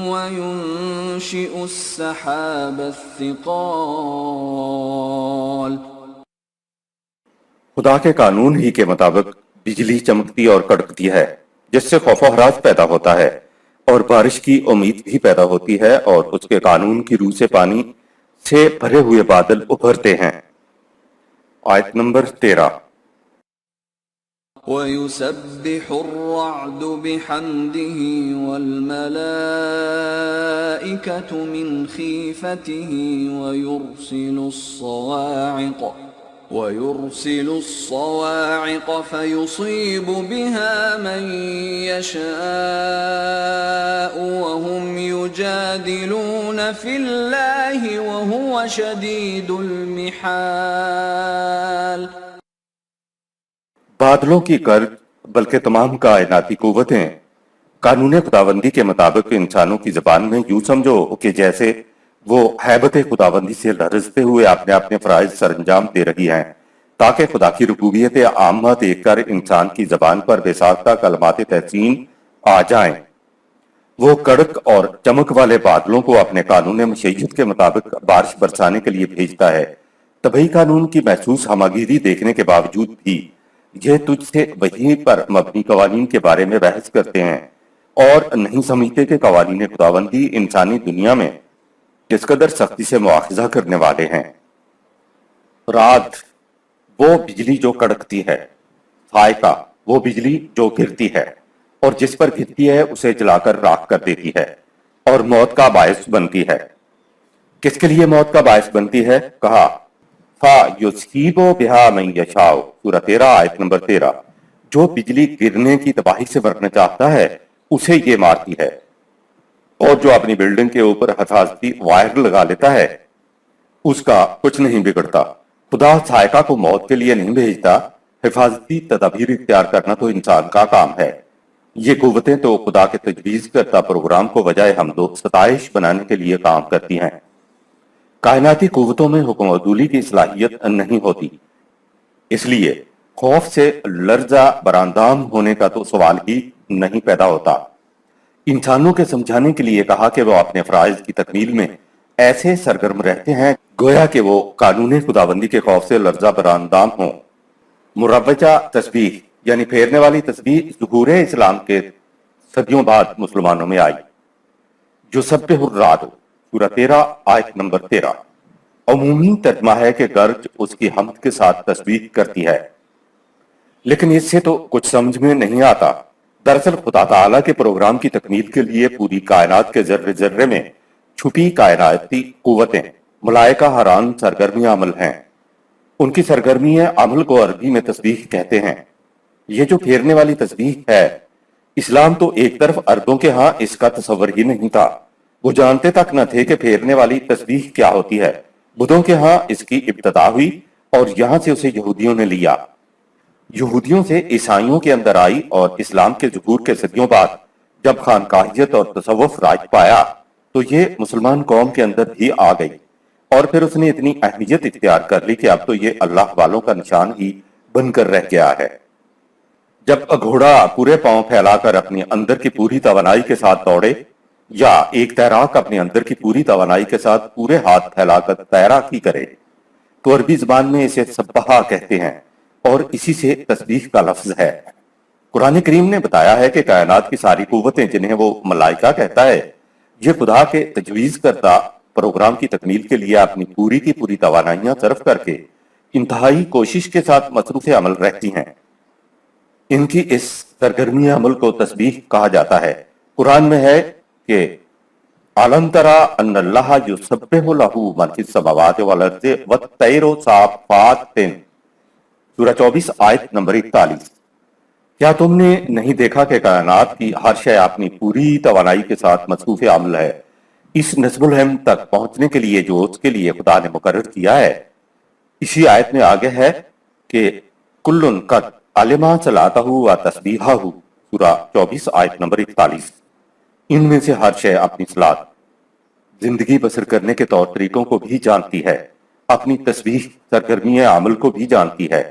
وينشئ السحاب الثقال۔ خدا کے قانون ہی کے مطابق بجلی چمکتی اور کڑکتی ہے، جس سے خوف و ہراس پیدا ہوتا ہے، اور بارش کی امید بھی پیدا ہوتی ہے، اور اس کے قانون کی روح سے پانی سے بھرے ہوئے بادل ابھرتے ہیں۔ آیت نمبر 13۔ وَيُسَبِّحُ الرَّعْدُ بِحَمْدِهِ وَالْمَلَائِكَةُ مِنْ خِيفَتِهِ وَيُرْسِلُ الصَّوَاعِقَ فَيُصِيبُ بِهَا مَن يَشَاءُ وَهُمْ يُجَادِلُونَ فِي اللَّهِ وَهُوَ شَدِيدُ الْمِحَالِ۔ بادلوں کی گرج بلکہ تمام کائناتی قوتیں قانون خداوندی کے مطابق انسانوں کی زبان میں یوں سمجھو کہ جیسے وہ ہیبت خداوندی سے لرزتے ہوئے اپنے اپنے فرائض سر انجام دے رہی ہیں، تاکہ خدا کی ربوبیت عامہ دیکھ کر انسان کی زبان پر بے ساختہ کلمات تحسین آ جائیں۔ وہ کڑک اور چمک والے بادلوں کو اپنے قانون مشیت کے مطابق بارش برسانے کے لیے بھیجتا ہے، طبعی قانون کی محسوس ہماگیری دیکھنے کے باوجود بھی یہ تجھ سے وحی پر مبنی قوانین کے بارے میں بحث کرتے ہیں اور نہیں سمجھتے کہ قوانین خداوندی انسانی دنیا میں کس قدر سختی سے مواخذہ کرنے والے ہیں۔ رات وہ بجلی جو کڑکتی ہے، صاعقہ وہ بجلی جو گرتی ہے اور جس پر گرتی ہے اسے جلا کر راکھ کر دیتی ہے اور موت کا باعث بنتی ہے۔ کس کے لیے موت کا باعث بنتی ہے؟ کہا فَيُصِيبُ بِهَا مَن يَشَاءُ، سورہ 13 آیت نمبر 13۔ جو بجلی گرنے کی تباہی سے مرنا چاہتا ہے اسے یہ مارتی ہے، اور جو اپنی بلڈنگ کے اوپر حفاظتی وائر لگا لیتا ہے اس کا کچھ نہیں بگڑتا۔ خدا صاعقہ کو موت کے لیے نہیں بھیجتا، حفاظتی تدابیر اختیار کرنا تو انسان کا کام ہے۔ یہ قوتیں تو خدا کے تجویز کرتا پروگرام کو وجہ حمد و ستائش بنانے کے لیے کام کرتی ہیں۔ کائناتی قوتوں میں حکم عدولی کی صلاحیت نہیں ہوتی، اس لیے خوف سے لرزہ براندام ہونے کا تو سوال ہی نہیں پیدا ہوتا۔ انسانوں کے سمجھانے کے لیے کہا کہ وہ اپنے فرائض کی تکمیل میں ایسے سرگرم رہتے ہیں گویا کہ وہ قانون خداوندی کے خوف سے لرزہ براندام ہوں۔ مروجہ تسبیح یعنی پھیرنے والی تسبیح ظہور اسلام کے صدیوں بعد مسلمانوں میں آئی۔ جو سبح الرعد، سورہ 13 آیت نمبر 13۔ عمومی ترجمہ ہے کہ گرج اس کی حمد کے ساتھ تسبیح کرتی ہے، لیکن اس سے تو کچھ سمجھ میں نہیں آتا۔ دراصل خدا تعالیٰ کے پروگرام کی تکمیل کے لیے پوری کائنات کے ذرے ذرے میں چھپی کائناتی قوتیں ملائکہ حران سرگرمی عمل ہیں۔ ان کی سرگرمی عمل کو عربی میں تسبیح کہتے ہیں۔ یہ جو پھیرنے والی تسبیح ہے، اسلام تو ایک طرف عربوں کے ہاں اس کا تصور ہی نہیں تھا، وہ جانتے تک نہ تھے کہ پھیرنے والی تسبیح کیا ہوتی ہے۔ بدھوں کے ہاں اس کی ابتدا ہوئی اور یہاں سے اسے یہودیوں نے لیا، یہودیوں سے عیسائیوں کے اندر آئی، اور اسلام کے ظہور کے صدیوں بعد جب خانقاہیت اور تصوف راج پایا تو یہ مسلمان قوم کے اندر بھی آ گئی، اور پھر اس نے اتنی اہمیت اختیار کر لی کہ اب تو یہ اللہ والوں کا نشان ہی بن کر رہ گیا ہے۔ جب گھوڑا پورے پاؤں پھیلا کر اپنی اندر کی پوری توانائی کے ساتھ دوڑے، یا ایک تیراک اپنے اندر کی پوری توانائی کے ساتھ پورے ہاتھ پھیلا کر تیراکی کرے، تو عربی زبان میں اسے سبحہ کہتے ہیں، اور اسی سے تسبیح کا لفظ ہے۔ قرآن کریم نے بتایا ہے کہ کائنات کی ساری قوتیں جنہیں وہ ملائکہ کہتا ہے، یہ خدا کے تجویز کرتا پروگرام کی تکمیل کے لیے اپنی پوری کی پوری توانائیاں صرف کر کے انتہائی کوشش کے ساتھ مصروف عمل رہتی ہیں۔ ان کی اس سرگرمی عمل کو تسبیح کہا جاتا ہے۔ قرآن میں ہے کہ عَلَمْ تَرَ أَنَّ اللَّهَ يُسَبِّحُ لَهُ مَن فِي السَّمَاوَاتِ وَالْأَرْضِ وَالطَّيْرُ صَافَّاتٍ، سورہ 24 آیت نمبر 41۔ کیا تم نے نہیں دیکھا کہ کائنات کی ہر شے اپنی پوری توانائی کے ساتھ مصروف عمل ہے، اس نصب الہم تک پہنچنے کے لیے جو اس کے لیے خدا نے مقرر کیا ہے۔ اسی آیت میں آگے ہے کہ کُلٌّ قَدْ عَلِمَ صَلَاتَهُ وَتَسْبِیحَهُ، سورہ 24 آیت نمبر 41۔ ان میں سے ہر شے اپنی صلاۃ، زندگی بسر کرنے کے طور طریقوں کو بھی جانتی ہے، اپنی تسبیح سرگرمی عمل کو بھی جانتی ہے۔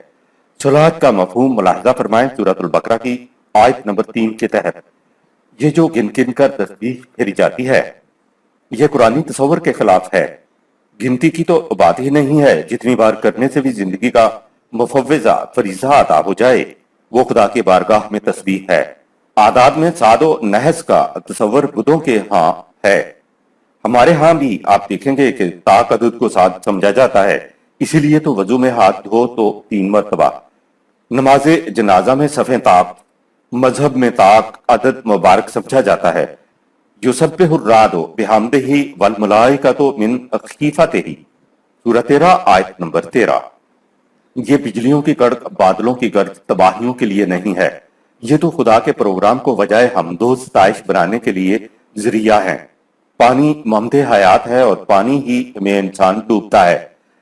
صلاۃ کا مفہوم ملاحظہ فرمائیں سورۃ البقرہ کی آیت نمبر 3 کے تحت۔ یہ جو گن گن کر تسبیح پھیری جاتی ہے، یہ قرآنی تصور کے خلاف ہے۔ گنتی کی تو بات ہی نہیں ہے، جتنی بار کرنے سے بھی زندگی کا مفوضہ فریضہ عطا ہو جائے وہ خدا کی بارگاہ میں تسبیح ہے۔ اعداد میں صاد و نحس کا تصور بدھوں کے ہاں ہے، ہمارے ہاں بھی آپ دیکھیں گے کہ طاق عدد کو صاد سمجھا جاتا ہے، اسی لیے تو وضو میں ہاتھ دھو تو 3 مرتبہ، نماز جنازہ میں صفیں طاق، مذہب میں طاق عدد مبارک سمجھا جاتا ہے۔ یسبح الرعد بحمدہ والملائکۃ من خیفتہ، سورہ 13 آیت نمبر 13۔ یہ بجلیوں کی کڑک، بادلوں کی گرج تباہیوں کے لیے نہیں ہے، یہ تو خدا کے پروگرام کو وجہ حمد و ستائش بنانے کے لیے ذریعہ ہیں۔ پانی ممد حیات ہے اور پانی ہی میں انسان ڈوبتا ہے،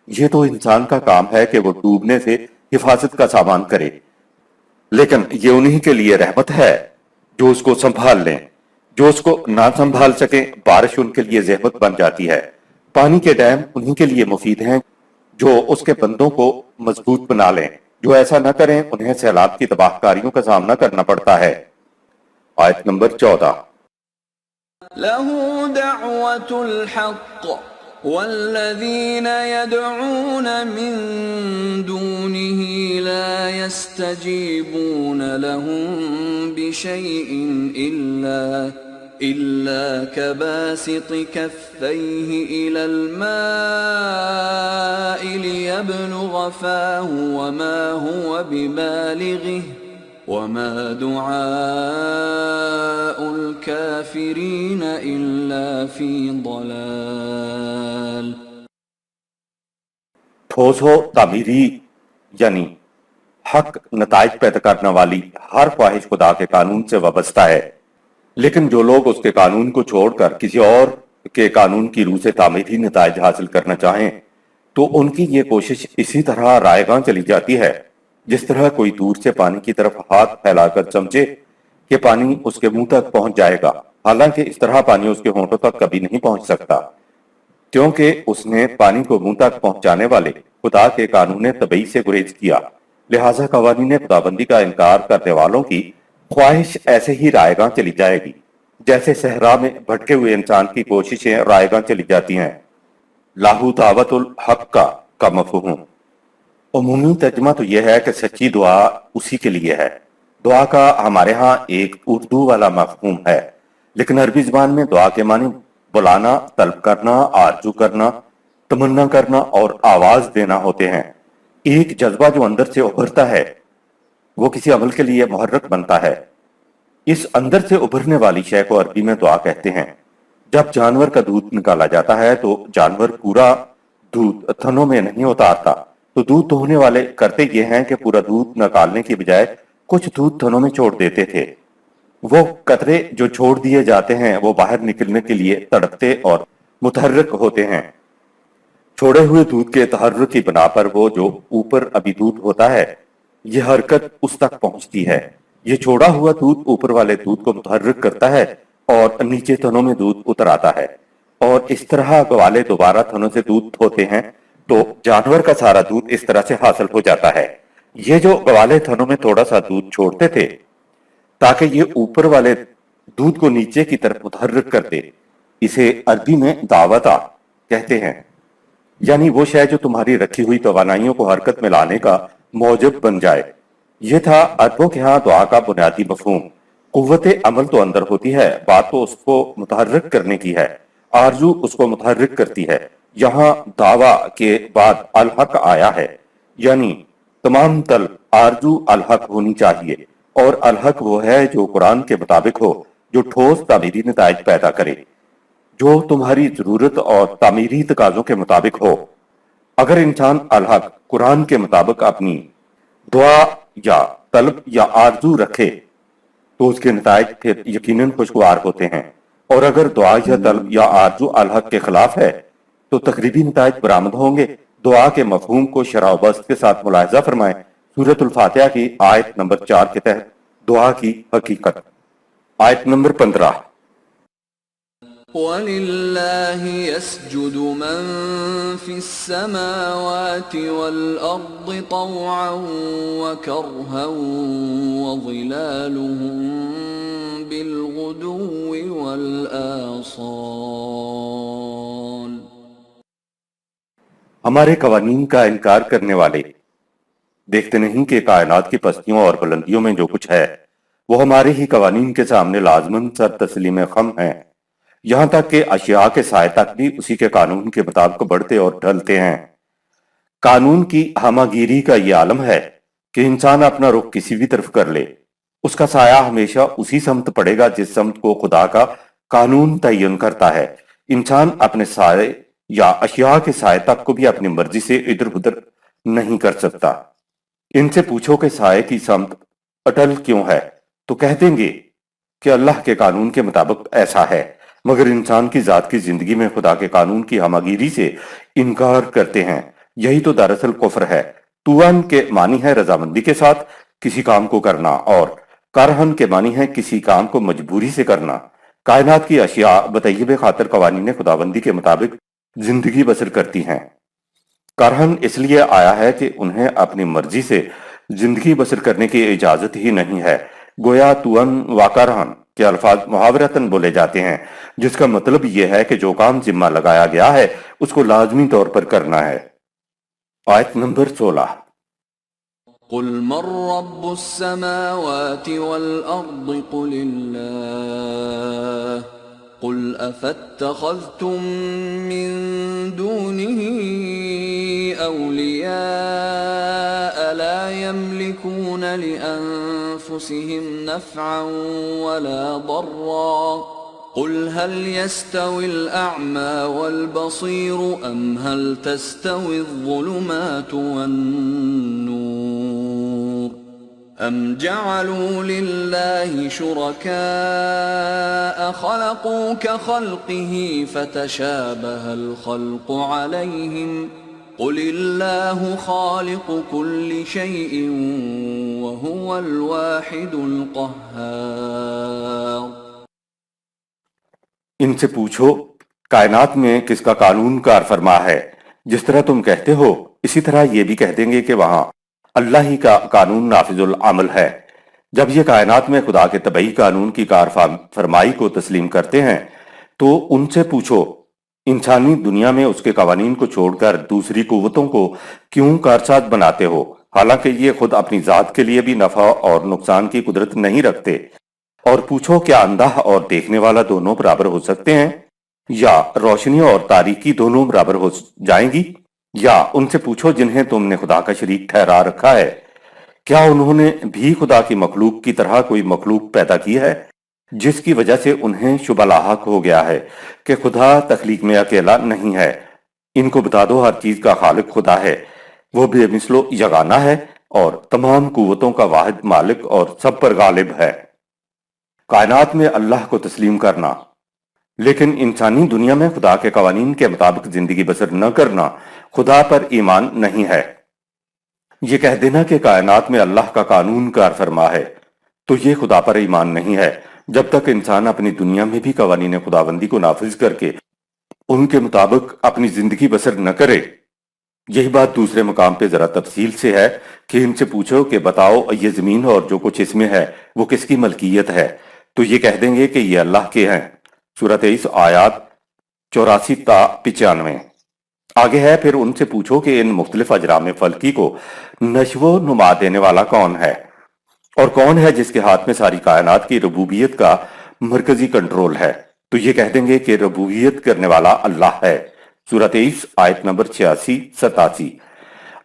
یہ تو انسان کا کام ہے کہ وہ ڈوبنے سے حفاظت کا سامان کرے، لیکن یہ انہی کے لیے رحمت ہے جو اس کو سنبھال لیں، جو اس کو نہ سنبھال سکیں بارش ان کے لیے زحمت بن جاتی ہے۔ پانی کے ڈیم انہی کے لیے مفید ہیں جو اس کے بندوں کو مضبوط بنا لیں، جو ایسا نہ کریں انہیں سیلاب کی تباہ کاریوں کا سامنا کرنا پڑتا ہے۔ آیت نمبر 14۔ له دعوة الحق والذين يدعون من دونه لا يستجيبون لهم بشيء إلا كباسط كفيه إلى الماء ليبلغ فاه وما هو ببالغه وما دعاء الكافرين إلا في ضلال۔ ٹھوس ہو تعمیری یعنی حق نتائج پیدا کرنے والی ہر خواہش خدا کے قانون سے وابستہ ہے، لیکن جو لوگ اس کے قانون کو چھوڑ کر کسی اور کے قانون کی روح سے تعمیری نتائج حاصل کرنا چاہیں تو ان کی یہ کوشش اسی طرح رائے گاں چلی جاتی ہے جس طرح کوئی دور سے پانی کی طرف ہاتھ پھیلا کر سمجھے کہ پانی اس کے منہ تک پہنچ جائے گا، حالانکہ اس طرح پانی اس کے ہونٹوں تک کبھی نہیں پہنچ سکتا، کیونکہ اس نے پانی کو منہ تک پہنچانے والے خدا کے قانون طبعی سے گریز کیا۔ لہٰذا قوانین خدابندی کا انکار کرنے والوں کی خواہش ایسے ہی رائے گاں چلی جائے گی جیسے صحرا میں بھٹکے ہوئے انسان کی کوششیں رائے گاں چلی جاتی ہیں۔ لاہو دعوت الحق کا مفہوم عمومی ترجمہ تو یہ ہے کہ سچی دعا اسی کے لیے ہے۔ دعا کا ہمارے ہاں ایک اردو والا مفہوم ہے، لیکن عربی زبان میں دعا کے معنی بلانا، طلب کرنا، آرزو کرنا، تمنا کرنا اور آواز دینا ہوتے ہیں۔ ایک جذبہ جو اندر سے ابھرتا ہے وہ کسی عمل کے لیے محرک بنتا ہے۔ اس اندر سے ابھرنے والی شے کو عربی میں دعا کہتے ہیں۔ جب جانور کا دودھ نکالا جاتا ہے تو جانور پورا دودھ تھنوں میں نہیں اتارتا، تو دودھ دھونے والے کرتے یہ ہیں کہ پورا دودھ نکالنے کی بجائے کچھ دودھ تھنوں میں چھوڑ دیتے تھے۔ وہ قطرے جو چھوڑ دیے جاتے ہیں وہ باہر نکلنے کے لیے تڑپتے اور متحرک ہوتے ہیں۔ چھوڑے ہوئے دودھ کے تحرک کی بنا پر وہ جو اوپر ابھی دودھ ہوتا ہے یہ حرکت اس تک پہنچتی ہے۔ یہ چھوڑا ہوا دودھ اوپر والے دودھ کو متحرک کرتا ہے اور نیچے تھنوں میں دودھ اتر آتا ہے، اور اس طرح گوالے دوبارہ تھنوں سے دودھ دھوتے ہیں تو جانور کا سارا دودھ اس طرح سے حاصل ہو جاتا ہے۔ یہ جو گوالے تھنوں میں تھوڑا سا دودھ چھوڑتے تھے تاکہ یہ اوپر والے دودھ کو نیچے کی طرف متحرک کر دے، اسے عربی میں دعوتہ کہتے ہیں، یعنی وہ شے جو تمہاری رکھی ہوئی توانائیوں کو حرکت میں لانے کا موجب بن جائے۔ یہ تھا عربوں کے ہاں دعا کا بنیادی مفہوم۔ قوت عمل تو اندر ہوتی ہے، بات تو اس کو متحرک کرنے کی ہے، آرزو اس کو متحرک کرتی ہے۔ یہاں دعویٰ کے بعد الحق آیا ہے، یعنی تمام طلب آرزو الحق ہونی چاہیے، اور الحق وہ ہے جو قرآن کے مطابق ہو، جو ٹھوس تعمیری نتائج پیدا کرے، جو تمہاری ضرورت اور تعمیری تقاضوں کے مطابق ہو۔ اگر انسان الحق قرآن کے مطابق اپنی دعا یا طلب یا آرزو رکھے تو اس کے نتائج پھر یقیناً خوشگوار ہوتے ہیں، اور اگر دعا یا طلب یا آرزو الحق کے خلاف ہے تو تقریبی نتائج برآمد ہوں گے۔ دعا کے مفہوم کو شرح و بسط کے ساتھ ملاحظہ فرمائیں۔ سورۃ الفاتحہ کی آیت نمبر 4 کے تحت دعا کی حقیقت۔ آیت نمبر 15۔ وَلِلَّهِ يَسْجُدُ مَن فِي السَّمَاوَاتِ وَالْأَرْضِ طَوْعًا وَكَرْهًا وَظِلَالُهُم بِالْغُدُوِّ وَالْآصَالِ۔ ہمارے قوانین کا انکار کرنے والے دیکھتے نہیں کہ کائنات کی پستیوں اور بلندیوں میں جو کچھ ہے وہ ہمارے ہی قوانین کے سامنے لازماً سر تسلیم خم ہیں، یہاں تک کہ اشیاء کے سائے تک بھی اسی کے قانون کے مطابق بڑھتے اور ڈھلتے ہیں۔ قانون کی ہمہ گیری کا یہ عالم ہے کہ انسان اپنا رخ کسی بھی طرف کر لے، اس کا سایہ ہمیشہ اسی سمت پڑے گا جس سمت کو خدا کا قانون تعین کرتا ہے۔ انسان اپنے سائے یا اشیاء کے سائے تک کو بھی اپنی مرضی سے ادھر ادھر نہیں کر سکتا۔ ان سے پوچھو کہ سائے کی سمت اٹل کیوں ہے تو کہہ دیں گے کہ اللہ کے قانون کے مطابق ایسا ہے، مگر انسان کی ذات کی زندگی میں خدا کے قانون کی ہمگیری سے انکار کرتے ہیں۔ یہی تو دراصل کفر ہے۔ توان کے معنی ہے رضامندی کے ساتھ کسی کام کو کرنا، اور کرہن کے معنی ہے کسی کام کو مجبوری سے کرنا۔ کائنات کی اشیاء بطیب خاطر قوانین خداوندی کے مطابق زندگی بسر کرتی ہیں۔ کرہن اس لیے آیا ہے کہ انہیں اپنی مرضی سے زندگی بسر کرنے کی اجازت ہی نہیں ہے۔ گویا توان و کرہن کے الفاظ محاورتاً بولے جاتے ہیں، جس کا مطلب یہ ہے کہ جو کام ذمہ لگایا گیا ہے اس کو لازمی طور پر کرنا ہے۔ آیت نمبر 16۔ قل من رب السماوات والأرض قل الله قل أفاتخذتم من دونه أولياء لا يملكون لأنفسهم نفعا ولا ضرا قل هل يستوي الأعمى والبصير أم هل تستوي الظلمات والنور أم جعلوا لله شركاء خلقوا كخلقه فتشابه الخلق عليهم قل الله خالق كل شيء وهو الواحد القهار۔ ان سے پوچھو کائنات میں کس کا قانون کار فرما ہے؟ جس طرح تم کہتے ہو اسی طرح یہ بھی کہہ دیں گے کہ وہاں اللہ ہی کا قانون نافذ العمل ہے۔ جب یہ کائنات میں خدا کے طبعی قانون کی کار فرمائی کو تسلیم کرتے ہیں تو ان سے پوچھو انسانی دنیا میں اس کے قوانین کو چھوڑ کر دوسری قوتوں کو کیوں کارساز بناتے ہو، حالانکہ یہ خود اپنی ذات کے لیے بھی نفع اور نقصان کی قدرت نہیں رکھتے؟ اور پوچھو کیا اندھا اور دیکھنے والا دونوں برابر ہو سکتے ہیں، یا روشنی اور تاریکی دونوں برابر ہو جائیں گی؟ یا ان سے پوچھو جنہیں تم نے خدا کا شریک ٹھہرا رکھا ہے، کیا انہوں نے بھی خدا کی مخلوق کی طرح کوئی مخلوق پیدا کی ہے جس کی وجہ سے انہیں شبہ لاحق ہو گیا ہے کہ خدا تخلیق میں اکیلا نہیں ہے؟ ان کو بتا دو ہر چیز کا خالق خدا ہے، وہ بے مثل و یگانہ ہے اور تمام قوتوں کا واحد مالک اور سب پر غالب ہے۔ کائنات میں اللہ کو تسلیم کرنا لیکن انسانی دنیا میں خدا کے قوانین کے مطابق زندگی بسر نہ کرنا خدا پر ایمان نہیں ہے۔ یہ کہہ دینا کہ کائنات میں اللہ کا قانون کار فرما ہے تو یہ خدا پر ایمان نہیں ہے جب تک انسان اپنی دنیا میں بھی قوانین خداوندی کو نافذ کر کے ان کے مطابق اپنی زندگی بسر نہ کرے۔ یہی بات دوسرے مقام پہ ذرا تفصیل سے ہے کہ ان سے پوچھو کہ بتاؤ یہ زمین اور جو کچھ اس میں ہے وہ کس کی ملکیت ہے، تو یہ کہہ دیں گے کہ یہ اللہ کے ہیں۔ سورہ 23 آیات 84 تا 95۔ آگے ہے پھر ان سے پوچھو کہ ان مختلف اجرام فلکی کو نشو و نما دینے والا کون ہے، اور کون ہے جس کے ہاتھ میں ساری کائنات کی ربوبیت کا مرکزی کنٹرول ہے، تو یہ کہہ دیں گے کہ ربوبیت کرنے والا اللہ ہے۔ سورہ 23 آیت نمبر 86-87۔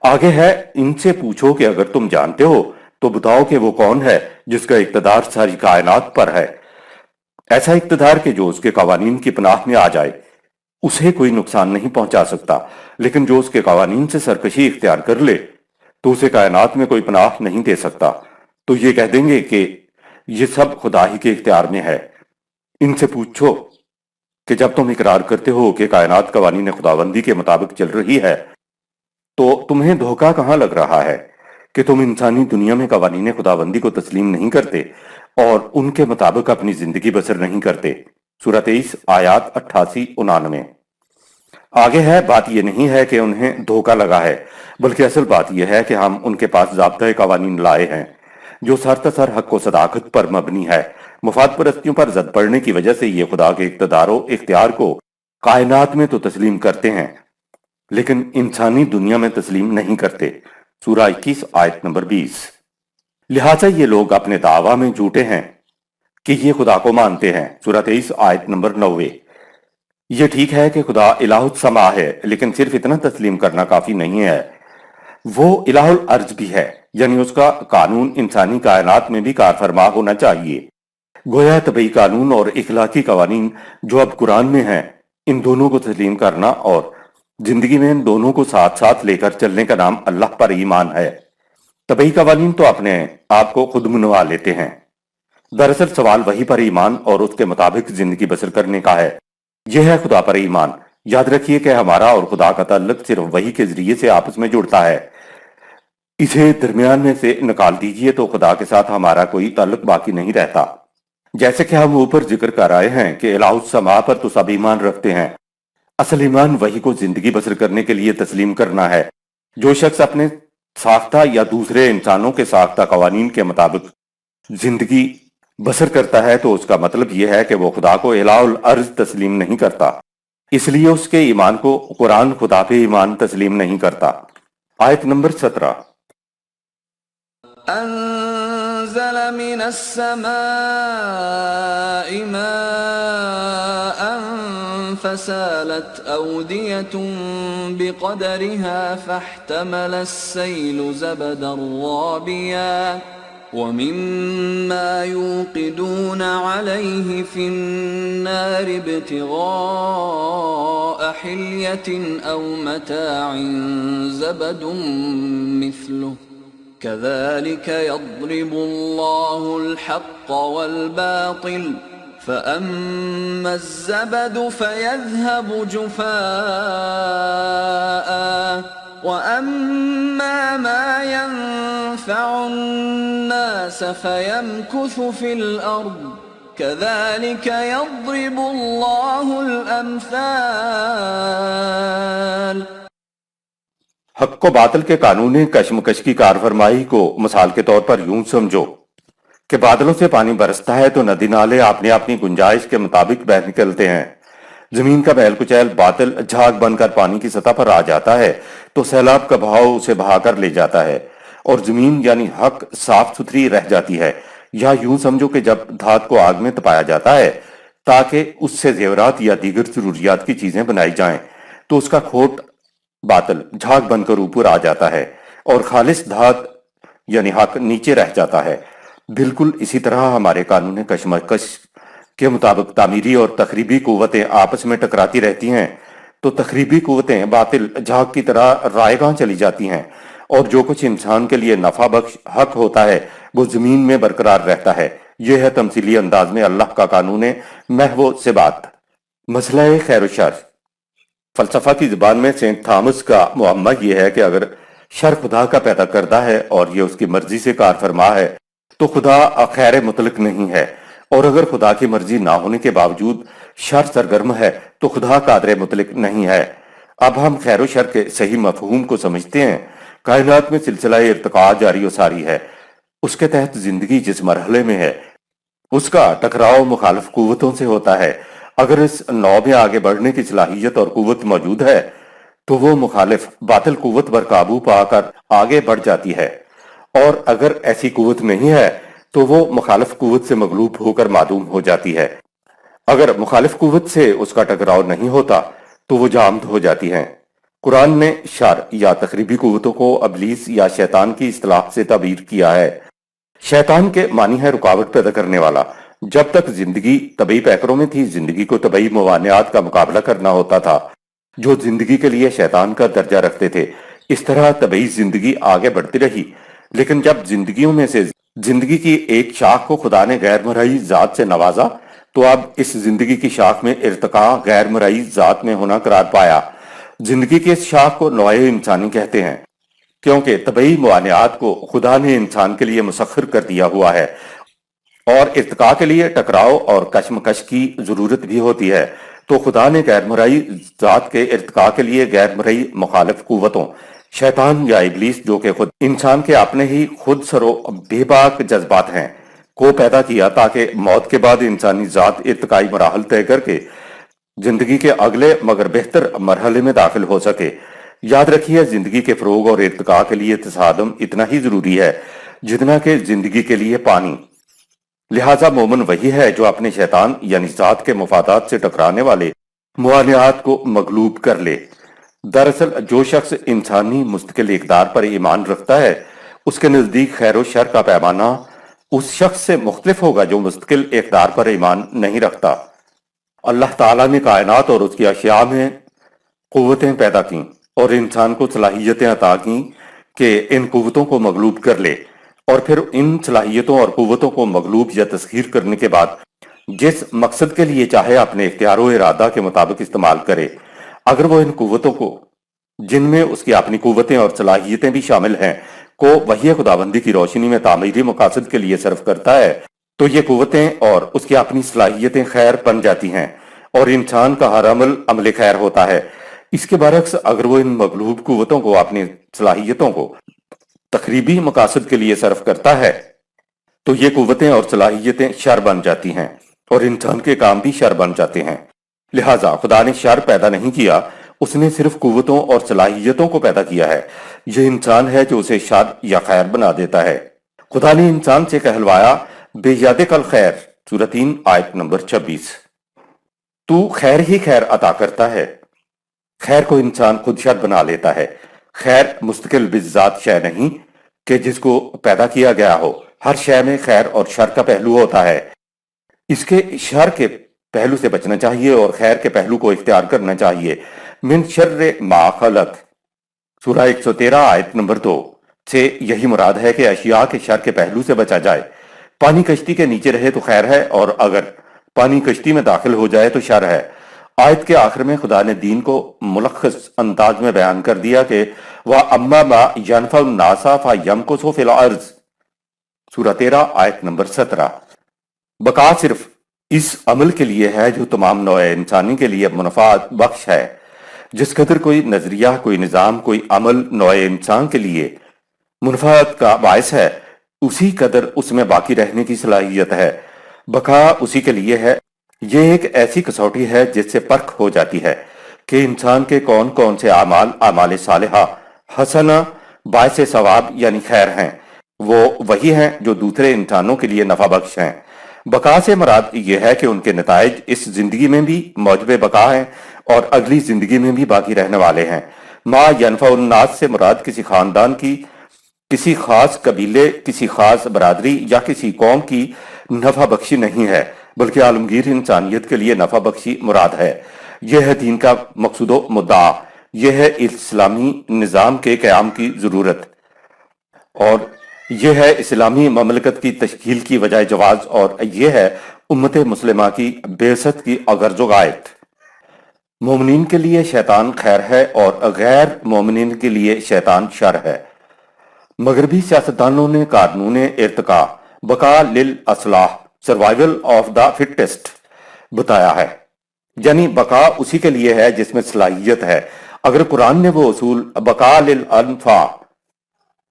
آگے ہے ان سے پوچھو کہ اگر تم جانتے ہو تو بتاؤ کہ وہ کون ہے جس کا اقتدار ساری کائنات پر ہے، ایسا اقتدار کہ جو اس کے قوانین کی پناہ میں آ جائے اسے کوئی نقصان نہیں پہنچا سکتا، لیکن جو اس کے قوانین سے سرکشی اختیار کر لے تو اسے کائنات میں کوئی پناہ نہیں دے سکتا، تو یہ کہہ دیں گے کہ یہ سب خدا ہی کے اختیار میں ہے۔ ان سے پوچھو کہ جب تم اقرار کرتے ہو کہ کائنات قوانین خداوندی کے مطابق چل رہی ہے تو تمہیں دھوکہ کہاں لگ رہا ہے کہ تم انسانی دنیا میں قوانین خداوندی کو تسلیم نہیں کرتے اور ان کے مطابق اپنی زندگی بسر نہیں کرتے۔ سورہ 23 آیات 88-89۔ آگے ہے بات یہ نہیں ہے کہ انہیں دھوکہ لگا ہے، بلکہ اصل بات یہ ہے کہ ہم ان کے پاس ضابطۂ قوانین لائے ہیں جو سر تسر حق و صداقت پر مبنی ہے۔ مفاد پرستیوں پر زد پڑنے کی وجہ سے یہ خدا کے اقتدار و اختیار کو کائنات میں تو تسلیم کرتے ہیں لیکن انسانی دنیا میں تسلیم نہیں کرتے۔ سورہ 21 آیت نمبر 20۔ لہٰذا یہ لوگ اپنے دعویٰ میں جھوٹے ہیں کہ یہ خدا کو مانتے ہیں۔ سورہ 23 آیت نمبر 90۔ یہ ٹھیک ہے کہ خدا الہ السما ہے، لیکن صرف اتنا تسلیم کرنا کافی نہیں ہے، وہ الہ الارض بھی ہے، یعنی اس کا قانون انسانی کائنات میں بھی کار فرما ہونا چاہیے۔ گویا طبعی قانون اور اخلاقی قوانین جو اب قرآن میں ہیں، ان دونوں کو تسلیم کرنا اور زندگی میں ان دونوں کو ساتھ ساتھ لے کر چلنے کا نام اللہ پر ایمان ہے۔ طبعی قوانین تو اپنے آپ کو خود منوا لیتے ہیں، دراصل سوال وہی پر ایمان اور اس کے مطابق زندگی بسر کرنے کا ہے۔ یہ ہے خدا پر ایمان۔ یاد رکھیے کہ ہمارا اور خدا کا تعلق صرف وہی کے ذریعے سے آپس میں جڑتا ہے، اسے درمیان میں سے نکال دیجئے تو خدا کے ساتھ ہمارا کوئی تعلق باقی نہیں رہتا۔ جیسے کہ ہم اوپر ذکر کر آئے ہیں کہ الہ السما پر تو سب ایمان رکھتے ہیں، اصل ایمان وہی کو زندگی بسر کرنے کے لیے تسلیم کرنا ہے۔ جو شخص اپنے ساختہ یا دوسرے انسانوں کے ساختہ قوانین کے مطابق زندگی بسر کرتا ہے تو اس کا مطلب یہ ہے کہ وہ خدا کو الہ الارض تسلیم نہیں کرتا، اس لیے اس کے ایمان کو قرآن خدا پہ ایمان تسلیم نہیں کرتا۔ آیت نمبر 17۔ أنزل من السماء ماء فسالت أودية بقدرها فاحتمل السيل زبدا رابيا ومما يوقدون عليه في النار ابتغاء حلية أو متاع زبد مثله كذلك يضرب الله الحق والباطل فأما الزبد فيذهب جفاء وأما ما ينفع الناس فيمكث في الأرض كذلك يضرب الله الأمثال۔ حق و باطل کے قانون کشمکش کی کارفرمائی کو مثال کے طور پر یوں سمجھو کہ بادلوں سے پانی برستا ہے تو ندی نالے اپنی اپنی گنجائش کے مطابق بہہ نکلتے ہیں۔ زمین کا بہل کچیل باطل جھاگ بن کر پانی کی سطح پر آ جاتا ہے تو سیلاب کا بہاؤ اسے بہا کر لے جاتا ہے اور زمین یعنی حق صاف ستھری رہ جاتی ہے۔ یا یوں سمجھو کہ جب دھات کو آگ میں تپایا جاتا ہے تاکہ اس سے زیورات یا دیگر ضروریات کی چیزیں بنائی جائیں تو اس کا کھوٹ باطل جھاگ بن کر اوپر آ جاتا ہے اور خالص دھات یعنی حق نیچے رہ جاتا ہے۔ بالکل اسی طرح ہمارے قانون کشمکش کے مطابق تعمیری اور تخریبی قوتیں آپس میں ٹکراتی رہتی ہیں تو تخریبی قوتیں باطل جھاگ کی طرح رائیگاں چلی جاتی ہیں اور جو کچھ انسان کے لیے نفع بخش حق ہوتا ہے وہ زمین میں برقرار رہتا ہے۔ یہ ہے تمثیلی انداز میں اللہ کا قانون محو ثبات۔ مسئلہ خیر و شر۔ فلسفہ کی زبان میں سینٹ تھامس کا معمہ یہ ہے کہ اگر شر خدا کا پیدا کردہ ہے اور یہ اس کی مرضی سے کار فرما ہے تو خدا خیر مطلق نہیں ہے، اور اگر خدا کی مرضی نہ ہونے کے باوجود شر سرگرم ہے تو خدا قادر مطلق نہیں ہے۔ اب ہم خیر و شر کے صحیح مفہوم کو سمجھتے ہیں۔ کائنات میں سلسلہ ارتقاء جاری و ساری ہے، اس کے تحت زندگی جس مرحلے میں ہے اس کا ٹکراؤ مخالف قوتوں سے ہوتا ہے۔ اگر اس نو میں آگے بڑھنے کی صلاحیت اور قوت موجود ہے تو وہ مخالف باطل قوت پر قابو پا کر آگے بڑھ جاتی ہے، اور اگر ایسی قوت نہیں ہے تو وہ مخالف قوت سے مغلوب ہو کر معدوم ہو جاتی ہے۔ اگر مخالف قوت سے اس کا ٹکراؤ نہیں ہوتا تو وہ جامد ہو جاتی ہیں۔ قرآن نے شر یا تخریبی قوتوں کو ابلیس یا شیطان کی اصطلاح سے تعبیر کیا ہے۔ شیطان کے معنی ہے رکاوٹ پیدا کرنے والا۔ جب تک زندگی طبعی پیکروں میں تھی، زندگی کو طبعی موانعات کا مقابلہ کرنا ہوتا تھا جو زندگی کے لیے شیطان کا درجہ رکھتے تھے۔ اس طرح طبعی زندگی آگے بڑھتی رہی، لیکن جب زندگیوں میں سے زندگی کی ایک شاخ کو خدا نے غیر مرئی ذات سے نوازا تو اب اس زندگی کی شاخ میں ارتقاء غیر مرئی ذات میں ہونا قرار پایا۔ زندگی کے اس شاخ کو نوع انسانی کہتے ہیں کیونکہ طبعی موانعات کو خدا نے انسان کے لیے مسخر کر دیا ہوا ہے، اور ارتقاء کے لیے ٹکراؤ اور کشمکش کی ضرورت بھی ہوتی ہے۔ تو خدا نے غیر مرئی ذات کے ارتقاء کے لیے غیر مرئی مخالف قوتوں، شیطان یا ابلیس جو کہ خود انسان کے اپنے ہی خود سرو بے باک جذبات ہیں، کو پیدا کیا تاکہ موت کے بعد انسانی ذات ارتقائی مراحل طے کر کے زندگی کے اگلے مگر بہتر مرحلے میں داخل ہو سکے۔ یاد رکھیے زندگی کے فروغ اور ارتقاء کے لیے تصادم اتنا ہی ضروری ہے جتنا کہ زندگی کے لیے پانی۔ لہٰذا مومن وہی ہے جو اپنے شیطان یعنی ذات کے مفادات سے ٹکرانے والے موانعات کو مغلوب کر لے۔ دراصل جو شخص انسانی مستقل اقدار پر ایمان رکھتا ہے اس کے نزدیک خیر و شر کا پیمانہ اس شخص سے مختلف ہوگا جو مستقل اقدار پر ایمان نہیں رکھتا۔ اللہ تعالیٰ نے کائنات اور اس کی اشیاء میں قوتیں پیدا کیں اور انسان کو صلاحیتیں عطا کیں کہ ان قوتوں کو مغلوب کر لے، اور پھر ان صلاحیتوں اور قوتوں کو مغلوب یا تسخیر کرنے کے بعد جس مقصد کے لیے چاہے اپنے اختیار و ارادہ کے مطابق استعمال کرے۔ اگر وہ ان قوتوں کو، جن میں اس کی اپنی قوتیں اور صلاحیتیں بھی شامل ہیں، کو وحی خداوندی کی روشنی میں تعمیری مقاصد کے لیے صرف کرتا ہے تو یہ قوتیں اور اس کی اپنی صلاحیتیں خیر بن جاتی ہیں اور انسان کا ہر عمل عمل خیر ہوتا ہے۔ اس کے برعکس اگر وہ ان مغلوب قوتوں کو، اپنی صلاحیتوں کو تخریبی مقاصد کے لیے صرف کرتا ہے تو یہ قوتیں اور صلاحیتیں شر بن جاتی ہیں اور انسان کے کام بھی شر بن جاتے ہیں۔ لہٰذا خدا نے شر پیدا نہیں کیا، اس نے صرف قوتوں اور صلاحیتوں کو پیدا کیا ہے۔ یہ انسان ہے جو اسے شر یا خیر بنا دیتا ہے۔ خدا نے انسان سے کہلوایا بے یاد کل خیر، سورہ 3 آیت نمبر 26۔ تو خیر ہی خیر عطا کرتا ہے۔ خیر کو انسان خود شر بنا لیتا ہے۔ خیر مستقل بذات شے نہیں کہ جس کو پیدا کیا گیا ہو۔ ہر شے میں خیر اور شر کا پہلو ہوتا ہے۔ اس کے شر کے پہلو سے بچنا چاہیے اور خیر کے پہلو کو اختیار کرنا چاہیے۔ من شر ما خلق، سورہ 113 آیت نمبر 2 سے یہی مراد ہے کہ اشیاء کے شر کے پہلو سے بچا جائے۔ پانی کشتی کے نیچے رہے تو خیر ہے، اور اگر پانی کشتی میں داخل ہو جائے تو شر ہے۔ آیت کے آخر میں خدا نے دین کو ملخص انداز میں بیان کر دیا کہ وَأَمَّا مَا يَنْفَعُ النَّاسَ فَيَمْكُثُ فِي الْأَرْضِ، سورہ 13 آیت نمبر 17۔ بقا صرف اس عمل کے لیے ہے جو تمام نوع انسانی کے لیے منفعت بخش ہے۔ جس قدر کوئی نظریہ، کوئی نظام، کوئی عمل نوع انسان کے لیے منفعت کا باعث ہے، اسی قدر اس میں باقی رہنے کی صلاحیت ہے۔ بقا اسی کے لیے ہے۔ یہ ایک ایسی کسوٹی ہے جس سے پرکھ ہو جاتی ہے کہ انسان کے کون کون سے اعمال صالحہ حسنہ باعث ثواب یعنی خیر ہیں، وہ وہی ہیں جو دوسرے انسانوں کے لیے نفع بخش ہیں۔ بقا سے مراد یہ ہے کہ ان کے نتائج اس زندگی میں بھی موجب بقا ہیں اور اگلی زندگی میں بھی باقی رہنے والے ہیں۔ ما ینفع الناس سے مراد کسی خاندان کی، کسی خاص قبیلے، کسی خاص برادری یا کسی قوم کی نفع بخشی نہیں ہے، بلکہ عالمگیر انسانیت کے لیے نفع بخشی مراد ہے۔ یہ ہے دین کا مقصود و مدعا، یہ ہے اسلامی نظام کے قیام کی ضرورت، اور یہ ہے اسلامی مملکت کی تشکیل کی وجہ جواز، اور یہ ہے امت مسلمہ کی بعثت کی غرض و غایت۔ مومنین کے لیے شیطان خیر ہے اور غیر مومنین کے لیے شیطان شر ہے۔ مغربی سیاستدانوں نے قانون ارتقاء بقا للاصلاح، سروائیول آف دا فٹسٹ بتایا ہے، یعنی بقا اسی کے لیے ہے جس میں صلاحیت ہے۔ اگر قرآن نے وہ اصول بقا للانفع،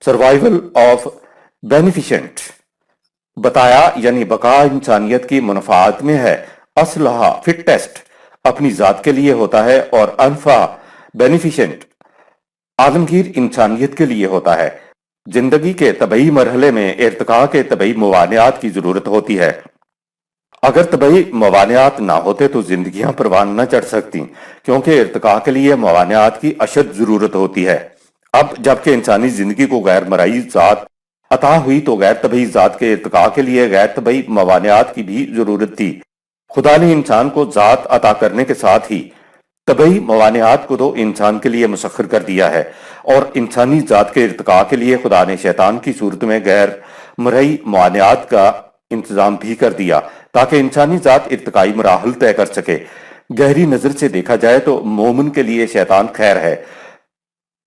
سروائیول آف بینیفیشنٹ بتایا، یعنی بقا انسانیت کی منفعات میں ہے، اصلحہ فٹسٹ اپنی ذات کے لیے ہوتا ہے، اور انفع بینیفیشنٹ عالمگیر انسانیت کے لیے ہوتا ہے۔ زندگی کے طبعی مرحلے میں ارتقاء کے طبعی موانعات کی ضرورت ہوتی ہے۔ اگر طبعی موانعات نہ ہوتے تو زندگیاں پروان نہ چڑھ سکتی، کیونکہ ارتقاء کے لیے موانعات کی اشد ضرورت ہوتی ہے۔ اب جبکہ انسانی زندگی کو غیر مرئی ذات عطا ہوئی تو غیر طبعی ذات کے ارتقاء کے لیے غیر طبعی موانعات کی بھی ضرورت تھی۔ خدا نے انسان کو ذات عطا کرنے کے ساتھ ہی طبعی موانعات کو تو انسان کے لیے مسخر کر دیا ہے، اور انسانی ذات کے ارتقاء کے لیے خدا نے شیطان کی صورت میں غیر مرئی موانعات کا انتظام بھی کر دیا تاکہ انسانی ذات ارتقائی مراحل طے کر سکے۔ گہری نظر سے دیکھا جائے تو مومن کے لیے شیطان خیر ہے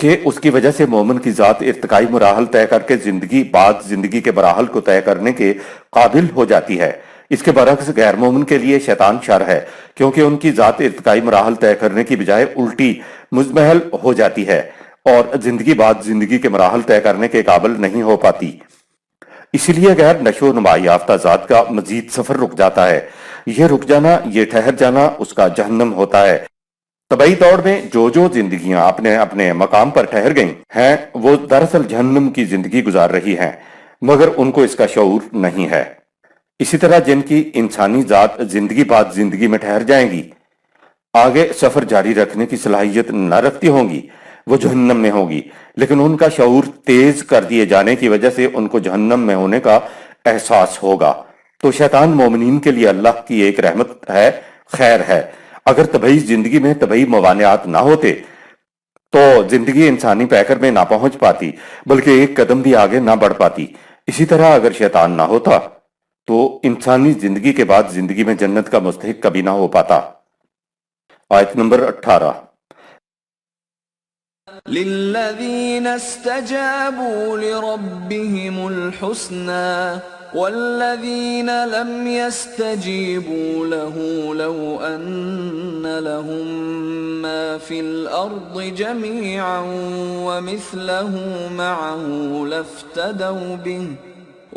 کہ اس کی وجہ سے مومن کی ذات ارتقائی مراحل طے کر کے زندگی بعد زندگی کے مراحل کو طے کرنے کے قابل ہو جاتی ہے۔ اس کے برعکس غیر مومن کے لیے شیطان شر ہے، کیونکہ ان کی ذات ارتقائی مراحل طے کرنے کی بجائے الٹی مزمحل ہو جاتی ہے اور زندگی بعد زندگی کے مراحل طے کرنے کے قابل نہیں ہو پاتی۔ اسی لیے غیر نشو و نما یافتہ ذات کا مزید سفر رک جاتا ہے۔ یہ رک جانا، یہ ٹھہر جانا اس کا جہنم ہوتا ہے۔ طبعی طور میں جو زندگیاں اپنے اپنے مقام پر ٹھہر گئیں ہیں وہ دراصل جہنم کی زندگی گزار رہی ہیں، مگر ان کو اس کا شعور نہیں ہے۔ اسی طرح جن کی انسانی ذات زندگی بعد زندگی میں ٹھہر جائیں گی، آگے سفر جاری رکھنے کی صلاحیت نہ رکھتی ہوں گی، وہ جہنم میں ہوگی، لیکن ان کا شعور تیز کر دیے جانے کی وجہ سے ان کو جہنم میں ہونے کا احساس ہوگا۔ تو شیطان مومنین کے لیے اللہ کی ایک رحمت ہے، خیر ہے۔ اگر طبعی زندگی میں طبعی موانعات نہ ہوتے تو زندگی انسانی پیکر میں نہ پہنچ پاتی، بلکہ ایک قدم بھی آگے نہ بڑھ پاتی۔ اسی طرح اگر شیطان نہ ہوتا تو انسانی زندگی کے بعد زندگی میں جنت کا مستحق کبھی نہ ہو پاتا۔ آیت نمبر 18۔ لِلَّذِينَ اسْتَجَابُوا لِرَبِّهِمُ الْحُسْنَى وَالَّذِينَ لَمْ يَسْتَجِيبُوا لَهُ لَوْ أَنَّ لَهُم مَّا فِي الْأَرْضِ جَمِيعًا وَمِثْلَهُ مَعَهُ لَافْتَدَوْا بِهِ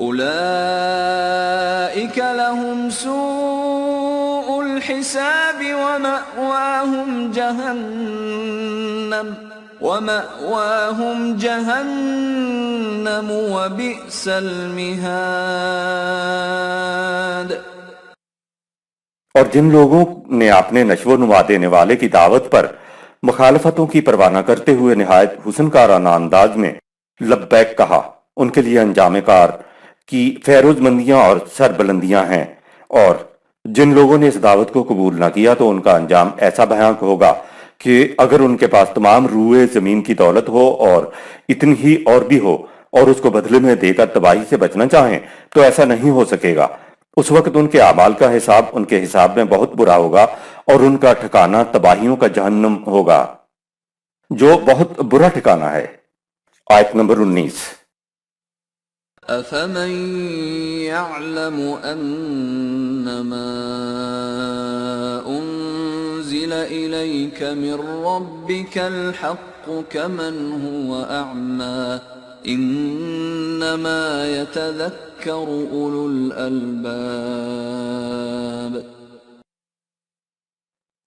أولئك لهم سوء الحساب ومأواهم جهنم وبئس المہاد۔ اور جن لوگوں نے اپنے نشو و نما دینے والے کی دعوت پر مخالفتوں کی پرواہ نہ کرتے ہوئے نہایت حسن کارانہ انداز میں لبیک کہا، ان کے لیے انجام کار کی فیروز مندیاں اور سربلندیاں ہیں، اور جن لوگوں نے اس دعوت کو قبول نہ کیا تو ان کا انجام ایسا بھیانک ہوگا کہ اگر ان کے پاس تمام روئے زمین کی دولت ہو اور اتنی ہی اور بھی ہو اور اس کو بدلے میں دے کر تباہی سے بچنا چاہیں تو ایسا نہیں ہو سکے گا۔ اس وقت ان کے اعمال کا حساب ان کے حساب میں بہت برا ہوگا اور ان کا ٹھکانہ تباہیوں کا جہنم ہوگا جو بہت برا ٹھکانہ ہے۔ آیت نمبر 19۔ أَفَمَن يَعْلَمُ أَنَّمَا أُنزِلَ إِلَيْكَ مِن رَّبِّكَ الْحَقُّ كَمَنْ هُوَ أَعْمَى إِنَّمَا يَتَذَكَّرُ أُولُو الْأَلْبَابِ۔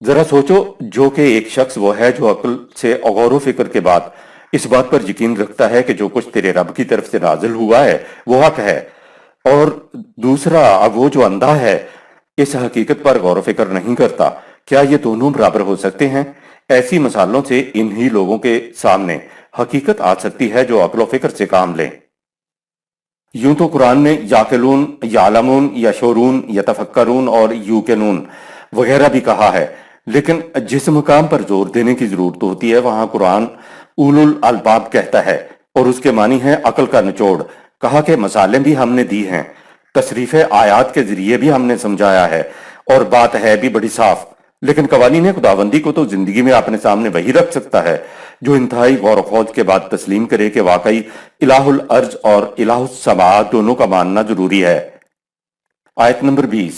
ذرا سوچو، جو کہ ایک شخص وہ ہے جو عقل سے غور و فکر کے بعد اس بات پر یقین رکھتا ہے کہ جو کچھ تیرے رب کی طرف سے نازل ہوا ہے وہ حق ہے، اور دوسرا وہ جو اندھا ہے اس حقیقت پر غور و فکر نہیں کرتا، کیا یہ دونوں برابر ہو سکتے ہیں؟ ایسی مثالوں سے انہی لوگوں کے سامنے حقیقت آ سکتی ہے جو عقل و فکر سے کام لیں۔ یوں تو قرآن نے یاقلون، یعلمون، یشعرون، یتفکرون اور یوقنون وغیرہ بھی کہا ہے، لیکن جس مقام پر زور دینے کی ضرورت ہوتی ہے وہاں قرآن اولو الالباب کہتا ہے، اور اس کے معنی ہے عقل کا نچوڑ۔ کہا کہ مثالیں بھی ہم نے دی ہیں، تصریف آیات کے ذریعے بھی ہم نے سمجھایا ہے، اور بات ہے بھی بڑی صاف، لیکن قوانین خداوندی کو تو زندگی میں اپنے سامنے وہی رکھ سکتا ہے جو انتہائی غور و خوض کے بعد تسلیم کرے کہ واقعی الہ الارض اور الہ السماء دونوں کا ماننا ضروری ہے۔ آیت نمبر 20۔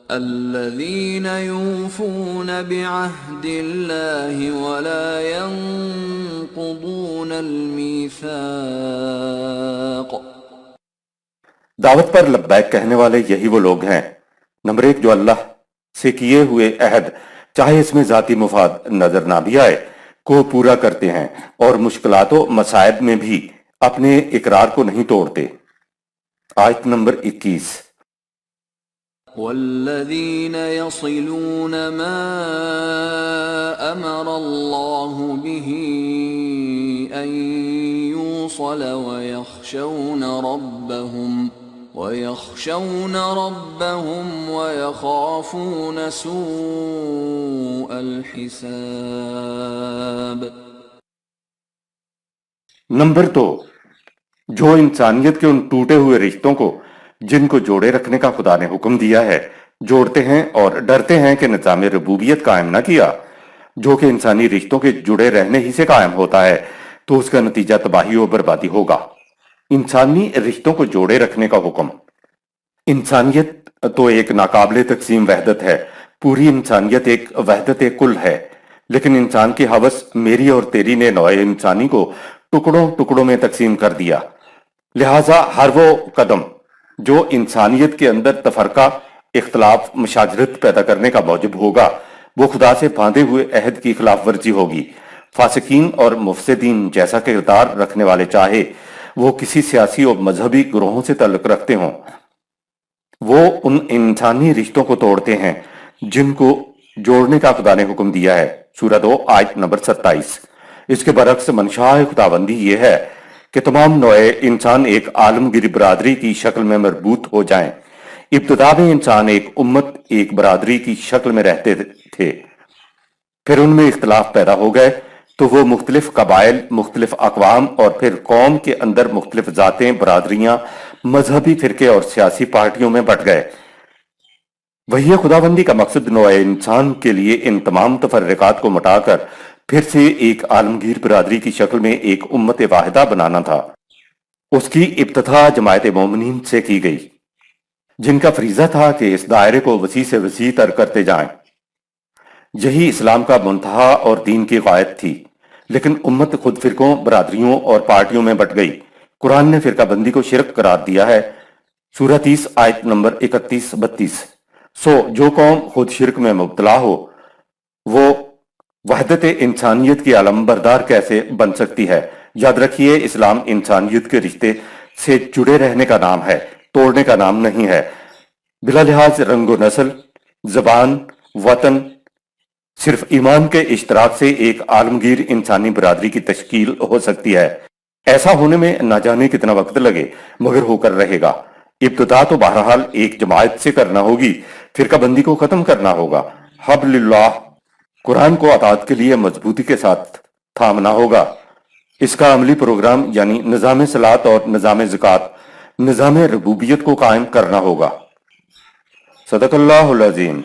الذين يوفون بعهد الله ولا ينقضون الميثاق۔ دعوت پر لبیک کہنے والے یہی وہ لوگ ہیں، نمبر 1 جو اللہ سے کیے ہوئے عہد، چاہے اس میں ذاتی مفاد نظر نہ بھی آئے، کو پورا کرتے ہیں، اور مشکلات و مصائب میں بھی اپنے اقرار کو نہیں توڑتے۔ آیت نمبر 21۔ والذين يصلون ما أمر الله به أن يوصل ويخشون ربهم ويخافون سوء الحساب۔ نمبر 2 جو انسانیت کے ان ٹوٹے ہوئے رشتوں کو جن کو جوڑے رکھنے کا خدا نے حکم دیا ہے جوڑتے ہیں اور ڈرتے ہیں کہ نظام ربوبیت قائم نہ کیا جو کہ انسانی رشتوں کے جڑے رہنے ہی سے قائم ہوتا ہے تو اس کا نتیجہ تباہی و بربادی ہوگا۔ انسانی رشتوں کو جوڑے رکھنے کا حکم۔ انسانیت تو ایک ناقابل تقسیم وحدت ہے، پوری انسانیت ایک وحدت کل ہے، لیکن انسان کی ہوس میری اور تیری نے نوع انسانی کو ٹکڑوں ٹکڑوں میں تقسیم کر دیا، لہٰذا ہر وہ قدم جو انسانیت کے اندر تفرقہ، اختلاف، مشاجرت پیدا کرنے کا موجب ہوگا وہ خدا سے باندھے ہوئے عہد کی خلاف ورزی ہوگی۔ فاسقین اور مفسدین جیسا کردار رکھنے والے چاہے وہ کسی سیاسی اور مذہبی گروہوں سے تعلق رکھتے ہوں، وہ ان انسانی رشتوں کو توڑتے ہیں جن کو جوڑنے کا خدا نے حکم دیا ہے۔ سورہ 2 آیت نمبر 27۔ اس کے برعکس منشاء خداوندی یہ ہے کہ تمام نوع انسان ایک عالمگیر برادری کی شکل میں مربوط ہو جائیں۔ ابتدا میں انسان ایک امت، ایک برادری کی شکل میں رہتے تھے، پھر ان میں اختلاف پیدا ہو گئے تو وہ مختلف قبائل، مختلف اقوام اور پھر قوم کے اندر مختلف ذاتیں، برادریاں، مذہبی فرقے اور سیاسی پارٹیوں میں بٹ گئے۔ وہی خداوندی کا مقصد نوع انسان کے لیے ان تمام تفرقات کو مٹا کر پھر سے ایک عالمگیر برادری کی شکل میں ایک امت واحدہ بنانا تھا۔ اس کی ابتدا جماعت مومنین سے کی گئی، جن کا فریضہ تھا کہ اس دائرے کو وسیع سے وسیع تر کرتے جائیں۔ یہی اسلام کا منتہا اور دین کی غایت تھی، لیکن امت خود فرقوں، برادریوں اور پارٹیوں میں بٹ گئی۔ قرآن نے فرقہ بندی کو شرک قرار دیا ہے۔ سورہ 30 آیت نمبر 31-32۔ سو جو قوم خود شرک میں مبتلا ہو وہ وحدت انسانیت کی علم بردار کیسے بن سکتی ہے؟ یاد رکھیے اسلام انسانیت کے رشتے سے جڑے رہنے کا نام ہے، توڑنے کا نام نہیں ہے۔ بلا لحاظ رنگ و نسل، زبان، وطن، صرف ایمان کے اشتراک سے ایک عالمگیر انسانی برادری کی تشکیل ہو سکتی ہے۔ ایسا ہونے میں نہ جانے کتنا وقت لگے مگر ہو کر رہے گا۔ ابتدا تو بہرحال ایک جماعت سے کرنا ہوگی، فرقہ بندی کو ختم کرنا ہوگا، حبل اللہ قرآن کو اطاعت کے لیے مضبوطی کے ساتھ تھامنا ہوگا۔ اس کا عملی پروگرام یعنی نظام صلاۃ اور نظام زکوٰۃ، نظام ربوبیت کو قائم کرنا ہوگا۔ صدق اللہ العظیم۔